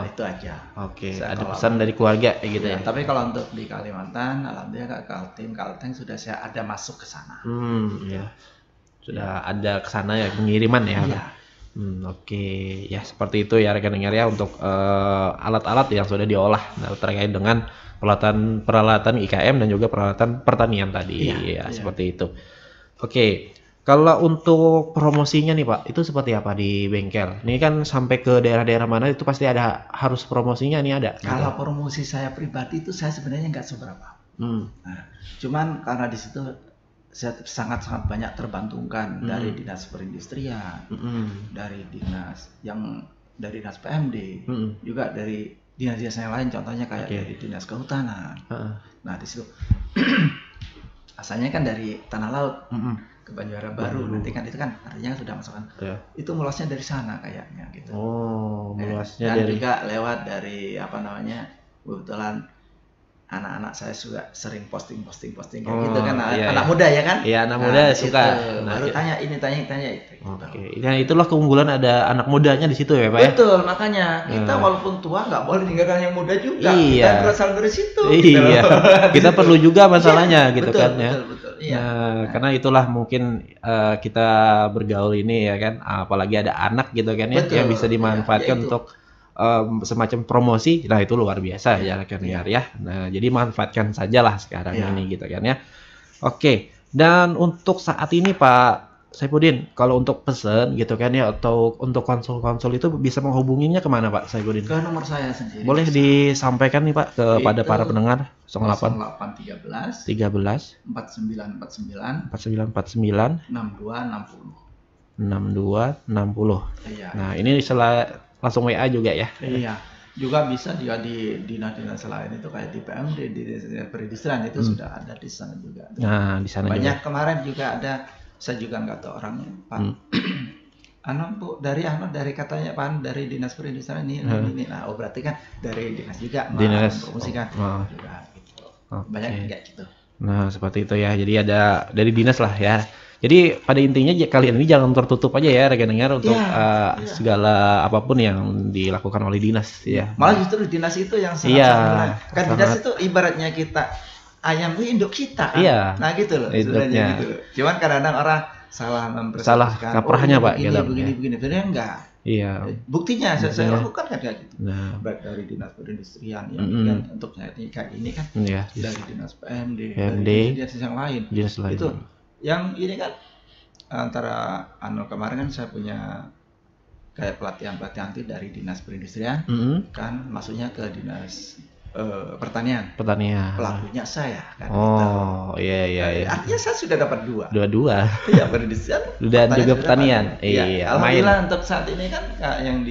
itu aja. Ada pesan dari keluarga gitu ya. Tapi kalau untuk di Kalimantan alhamdulillah Kalteng sudah saya ada masuk ke sana. Sudah ada ke sana ya pengiriman ya. Ya seperti itu ya rekan-rekan ya untuk alat-alat yang sudah diolah terkait dengan peralatan IKM dan juga peralatan pertanian tadi seperti itu. Kalau untuk promosinya nih Pak, itu seperti apa di bengkel? Ini kan sampai ke daerah-daerah mana itu pasti ada harus promosinya nih ada. Kalau promosi saya pribadi itu saya sebenarnya nggak seberapa. Nah, cuman karena di situ saya sangat-sangat banyak terbantungkan dari dinas perindustrian, dari dinas PMD, juga dari dinas-dinas yang lain, contohnya kayak dari dinas kehutanan. Nah di situ asalnya kan dari tanah laut. Ke Banjarbaru Baru nanti kan itu kan artinya sudah masukkan itu meluasnya dari sana kayaknya gitu. Meluasnya dan dari juga lewat dari kebetulan anak-anak saya juga sering posting kayak gitu kan anak muda ya kan. Iya anak muda suka. Baru tanya ini tanya itu. Nah itulah keunggulan ada anak mudanya di situ ya Pak ya. Betul makanya kita walaupun tua nggak boleh tinggalkan yang muda juga. Kita berasal dari situ. Kita perlu juga masalahnya gitu kan ya. Betul. Karena itulah mungkin kita bergaul ini ya kan, apalagi ada anak gitu kan ya, yang bisa dimanfaatkan untuk semacam promosi. Nah itu luar biasa ya rekan-rekan ya. Nah jadi manfaatkan sajalah sekarang ini gitu kan ya. Dan untuk saat ini Pak Saifuddin, kalau untuk pesen gitu kan ya, atau untuk konsul-konsul itu bisa menghubunginya kemana Pak Saifuddin? Ke nomor saya sendiri. Boleh disampaikan nih Pak kepada para pendengar. 0813 4949 6260. Nah ini langsung WA juga ya? Iya, juga bisa juga di dinas-dinas lain itu kayak di PMD, di perindustrian itu sudah ada di sana juga. Nah di sana banyak juga. Kemarin juga ada, saya juga nggak tahu orangnya Pak. dari katanya Pak dari dinas perindustrian ini. Nah, berarti kan dari dinas juga mempromosikan juga gitu. Banyak kayak gitu. Nah, seperti itu ya. Jadi ada dari dinas lah ya. Jadi pada intinya kalian ini jangan tertutup aja ya rekan-rekan untuk segala apapun yang dilakukan oleh dinas ya. Malah justru dinas itu yang sangat kan dinas itu ibaratnya kita ayam itu induk kita kan. Nah gitu loh sebenarnya gitu. Cuman kadang-kadang orang salah mempersepsikan kaprahnya Pak begini sebenarnya enggak. Buktinya saya lakukan kan kayak gitu. Baik dari dinas perindustrian yang untuk saya kayak ini kan dari dinas PMD, dari dinas yang lain. Itu yang ini kan antara kemarin kan saya punya kayak pelatihan itu dari dinas perindustrian kan masuknya ke dinas pertanian. Pelakunya saya kan. Iya. Artinya saya sudah dapat dua. Iya, perindustrian dan juga pertanian. Alhamdulillah untuk saat ini kan yang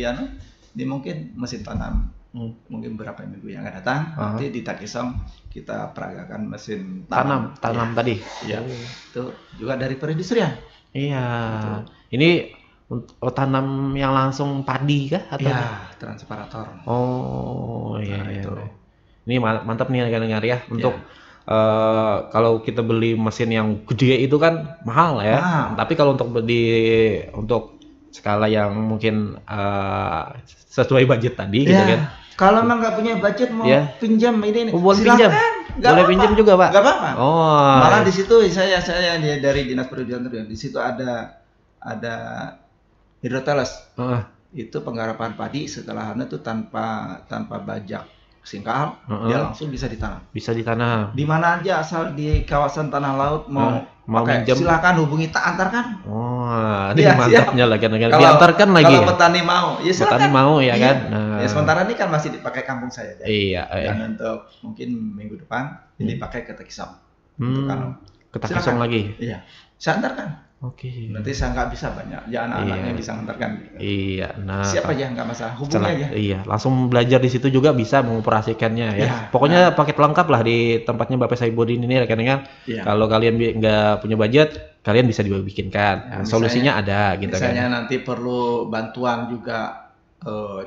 di mungkin mesin tanam. Mungkin beberapa minggu yang akan datang nanti di Takisong kita peragakan mesin tanam tadi. Iya. Itu juga dari perindustrian. Iya. Ini tanam yang langsung padi kah atau? Iya, transparator. Itu. Ini mantap nih dengar ya untuk kalau kita beli mesin yang gede itu kan mahal ya. Tapi kalau untuk skala yang mungkin sesuai budget tadi gitu kan. Kalau memang nggak punya budget mau pinjam ini silakan. Boleh pinjam juga, Pak? Nggak apa-apa. Oh. Malah di situ saya dari Dinas Perhubungan, di situ ada hidroteles. Itu penggarapan padi setelah itu tanpa bajak singkal, dia langsung bisa ditanam. Bisa ditanam. Di mana aja asal di kawasan tanah laut mau minjem, silakan hubungi, tak antarkan. Ini mantapnya lagi diantarkan lagi. Kalau petani mau, ya silakan. Petani mau ya kan. Ya sementara ini kan masih dipakai kampung saya. Iya. Dan untuk mungkin minggu depan ini dipakai ke Tekisong. Ke Tekisong lagi. Iya. Saya antarkan. Oke. Nanti saya nggak bisa banyak, ya anak-anaknya bisa ngantarkan. Iya, nah. Siapa aja nggak masalah, hubungi aja. Iya, langsung belajar di situ juga bisa mengoperasikannya ya. Pokoknya paket lengkap lah di tempatnya Bapak Saifuddin ini rekan-rekan. Kalau kalian nggak punya budget, kalian bisa dibikinkan. Solusinya ada gitu kan. Misalnya nanti perlu bantuan juga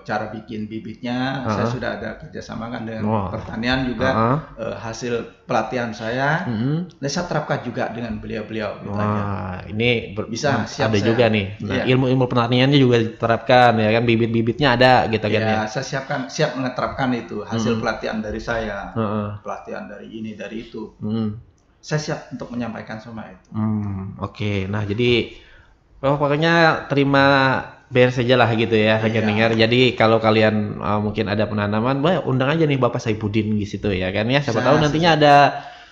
cara bikin bibitnya, saya sudah ada kerjasama kan dengan pertanian juga, hasil pelatihan saya, dan saya terapkan juga dengan beliau-beliau. Ini bisa ada juga nih. Nah, ilmu-ilmu pertaniannya juga diterapkan ya kan, bibit-bibitnya ada gitu kan ya. Saya siap menerapkan itu hasil pelatihan dari saya, pelatihan dari ini dari itu. Saya siap untuk menyampaikan semua itu. Oke. Nah, jadi pokoknya terima beres saja lah gitu ya, dengar. Jadi kalau kalian mungkin ada penanaman, undang aja nih Bapak Saifuddin di situ ya kan ya. Siapa tahu nantinya ada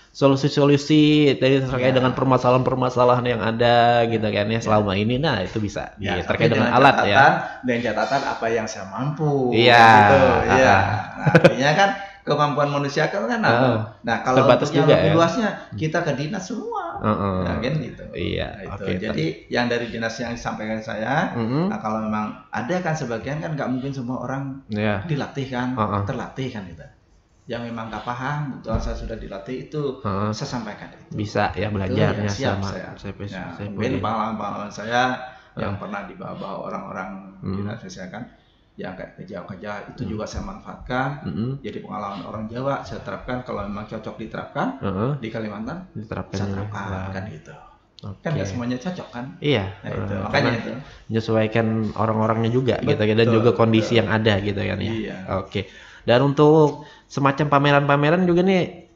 solusi-solusi terkait dengan permasalahan-permasalahan yang ada gitu kan ya selama ini. Nah, itu bisa terkait dengan alat ya. Dan catatan apa yang saya mampu. Iya. Gitu. Iya. Nah, artinya kan kemampuan manusia kan nah kalau terbatas untuk yang juga lebih ya. luasnya kita ke dinas semua. Nah, kan gitu. Iya. Jadi yang dari dinas yang disampaikan saya, nah kalau memang ada kan sebagian kan nggak mungkin semua orang dilatih kan, terlatih kan itu. Yang memang nggak paham, betul saya sudah dilatih itu, saya sampaikan itu. Bisa ya belajarnya siap sama saya. Mungkin pengalaman saya yang pernah dibawa orang-orang dinas saya kan, yang kayak kerja itu juga saya manfaatkan. Jadi pengalaman orang Jawa saya terapkan, kalau memang cocok diterapkan di Kalimantan, saya terapkan kan gitu. Kan nggak semuanya cocok kan? Iya. Nah, itu makanya itu menyesuaikan orang-orangnya juga gitu dan juga kondisi yang ada gitu kan ya. Iya. Oke. Dan untuk semacam pameran-pameran juga nih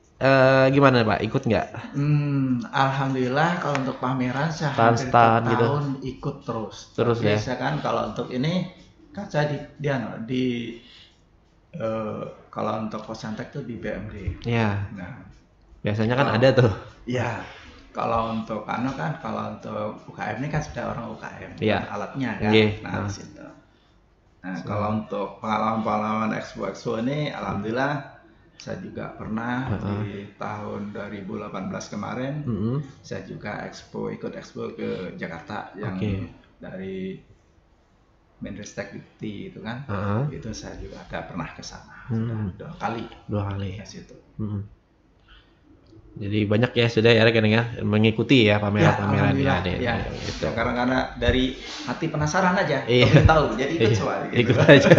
gimana Pak? Ikut nggak? Alhamdulillah kalau untuk pameran saya hampir tahun gitu. Ikut terus. Terus ya. Biasa kan kalau untuk ini kan saya kalau untuk Posantek tuh di BMD. Iya. Nah, biasanya kan ada tuh. Iya. Kalau untuk kalau untuk UKM ini kan sudah orang UKM alatnya kan. Nah, di situ. Nah, kalau untuk pengalaman expo ini alhamdulillah saya juga pernah di tahun 2018 kemarin saya juga ikut expo ke Jakarta yang dari Menristek Dikti itu kan, itu saya juga ada pernah ke sana dua kali ke situ. Jadi banyak ya sudah ya rekan mengikuti ya pameran-pameran ya. Gitu. Karena dari hati penasaran aja, pengen tahu, jadi ikut semua. Gitu. Ikut aja.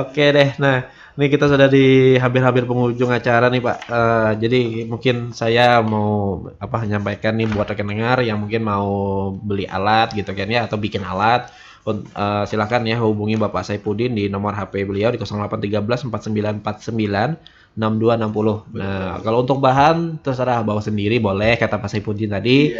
Oke deh, nah ini kita sudah di hampir-hampir penghujung acara nih Pak. Jadi mungkin saya mau menyampaikan nih buat rekan dengar yang mungkin mau beli alat gitu kan ya atau bikin alat. Silakan ya hubungi Bapak Saifuddin di nomor HP beliau di 0813 4949 6260. Nah, kalau untuk bahan terserah bawa sendiri boleh kata Pak Saifuddin tadi.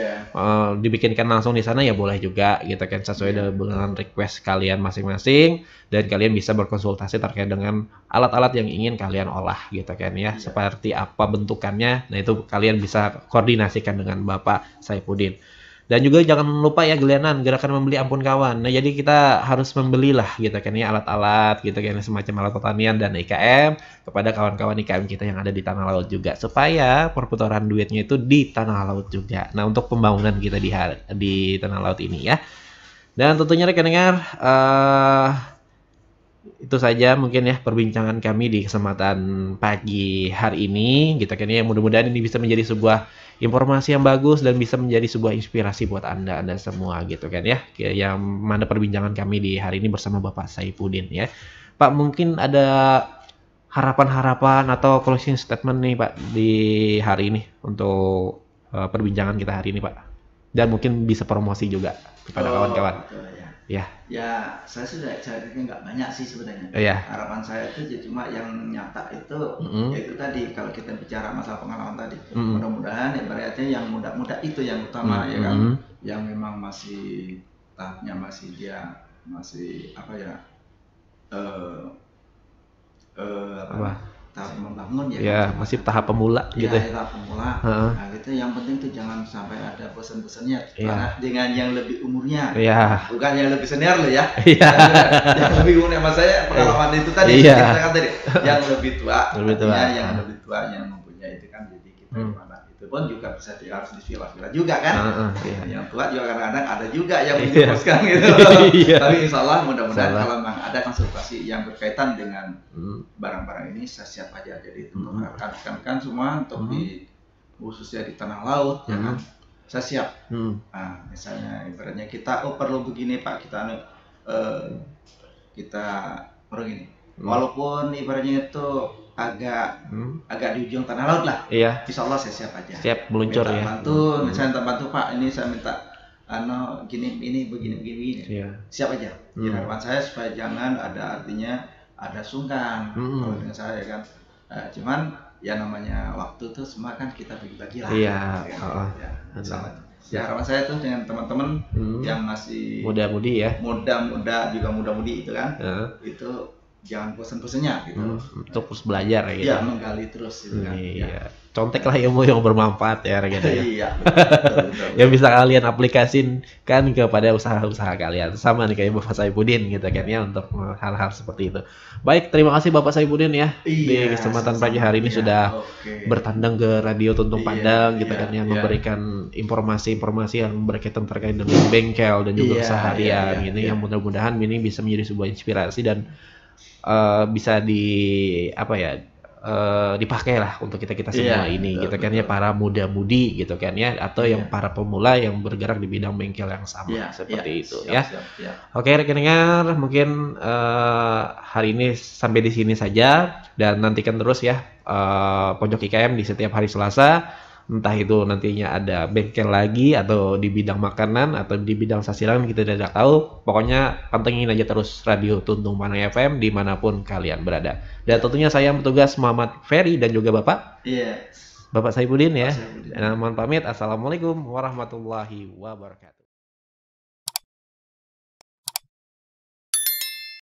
Dibikinkan langsung di sana ya boleh juga gitu kan sesuai dengan request kalian masing-masing dan kalian bisa berkonsultasi terkait dengan alat-alat yang ingin kalian olah gitu kan ya. Seperti apa bentukannya. Nah, itu kalian bisa koordinasikan dengan Bapak Saifuddin. Dan juga jangan lupa ya gerakan membeli ampun kawan. Nah, jadi kita harus membelilah gitu kan ya alat-alat gitu kan semacam alat pertanian dan IKM kepada kawan-kawan IKM kita yang ada di tanah laut juga supaya perputaran duitnya itu di tanah laut juga. Nah, untuk pembangunan kita di tanah laut ini ya. Dan tentunya rekan dengar itu saja mungkin ya perbincangan kami di kesempatan pagi hari ini gitu kan ya. Mudah-mudahan ini bisa menjadi sebuah informasi yang bagus dan bisa menjadi sebuah inspirasi buat Anda semua gitu kan ya. Yang mana perbincangan kami di hari ini bersama Bapak Saifuddin ya. Pak, mungkin ada harapan-harapan atau closing statement nih Pak di hari ini untuk perbincangan kita hari ini Pak. Dan mungkin bisa promosi juga kepada kawan-kawan. Ya. Ya, saya sudah ceritanya nggak banyak sih sebenarnya. Harapan saya itu cuma yang nyata itu, yaitu tadi kalau kita bicara masalah pengalaman tadi, mudah-mudahan ibaratnya yang muda-muda itu yang utama ya kan, yang memang masih tahapnya masih dia masih apa ya, tahap membangun ya kan? Masih tahap pemula gitu ya. Tahap pemula. Nah gitu yang penting tuh jangan sampai ada bosan-bosannya karena dengan yang lebih umurnya, bukan yang lebih senior loh ya. Yang lebih umur sama saya pengalaman itu tadi kita tadi yang lebih tua, yang lebih tua yang mempunyai itu kan, jadi kita gimana itu pun juga bisa harus dipilah-pilah juga kan. Yang tua juga kadang-kadang ada juga yang menjelaskan gitu. Tapi insya Allah mudah-mudahan kalau memang ada konsultasi yang berkaitan dengan barang-barang ini saya siap aja. Jadi untuk rekan-rekan semua untuk di khususnya di tanah laut ya kan, saya siap. Nah, misalnya ibaratnya kita perlu begini Pak, kita perlu gini. Walaupun ibaratnya itu agak di ujung tanah laut lah. Insya Allah saya siap aja. Siap meluncur ya. Bantu, saya bantu Pak, ini saya minta gini ini begini. Siap aja. Harapan saya supaya jangan ada artinya ada sungkan kalau dengan saya kan. Cuman ya namanya waktu tuh semua kan kita bagi-bagi lah. Harapan saya tuh dengan teman-teman yang masih muda-mudi ya. Muda juga muda-mudi itu kan. Itu jangan bosan-bosannya gitu. Untuk terus belajar gitu. Iya, menggali terus gitu kan. Conteklah ilmu yang bermanfaat ya gitu ya. Yang bisa kalian aplikasikan kepada usaha-usaha kalian. Sama nih kayak Bapak Saifuddin gitu kan ya, untuk hal-hal seperti itu. Baik, terima kasih Bapak Saifuddin ya. Di kesempatan pagi hari ini sudah bertandang ke Radio Tuntung Pandang gitu kan ya, memberikan informasi-informasi yang berkaitan terkait dengan bengkel dan juga usaha harian gitu, yang mudah-mudahan ini bisa menjadi sebuah inspirasi dan bisa dipakai lah untuk kita semua ini gitu kan ya, para muda-mudi gitu kan ya, atau yang para pemula yang bergerak di bidang bengkel yang sama seperti itu ya. Oke rekan dengar, mungkin hari ini sampai di sini saja, dan nantikan terus ya Pojok IKM di setiap hari Selasa. Entah itu nantinya ada bengkel lagi atau di bidang makanan atau di bidang sasiran, kita tidak tahu. Pokoknya pantengin aja terus Radio Tuntung Pandang FM dimanapun kalian berada. Dan tentunya saya petugas Muhammad Ferry dan juga Bapak Bapak Saifuddin ya. Mohon pamit. Assalamualaikum warahmatullahi wabarakatuh.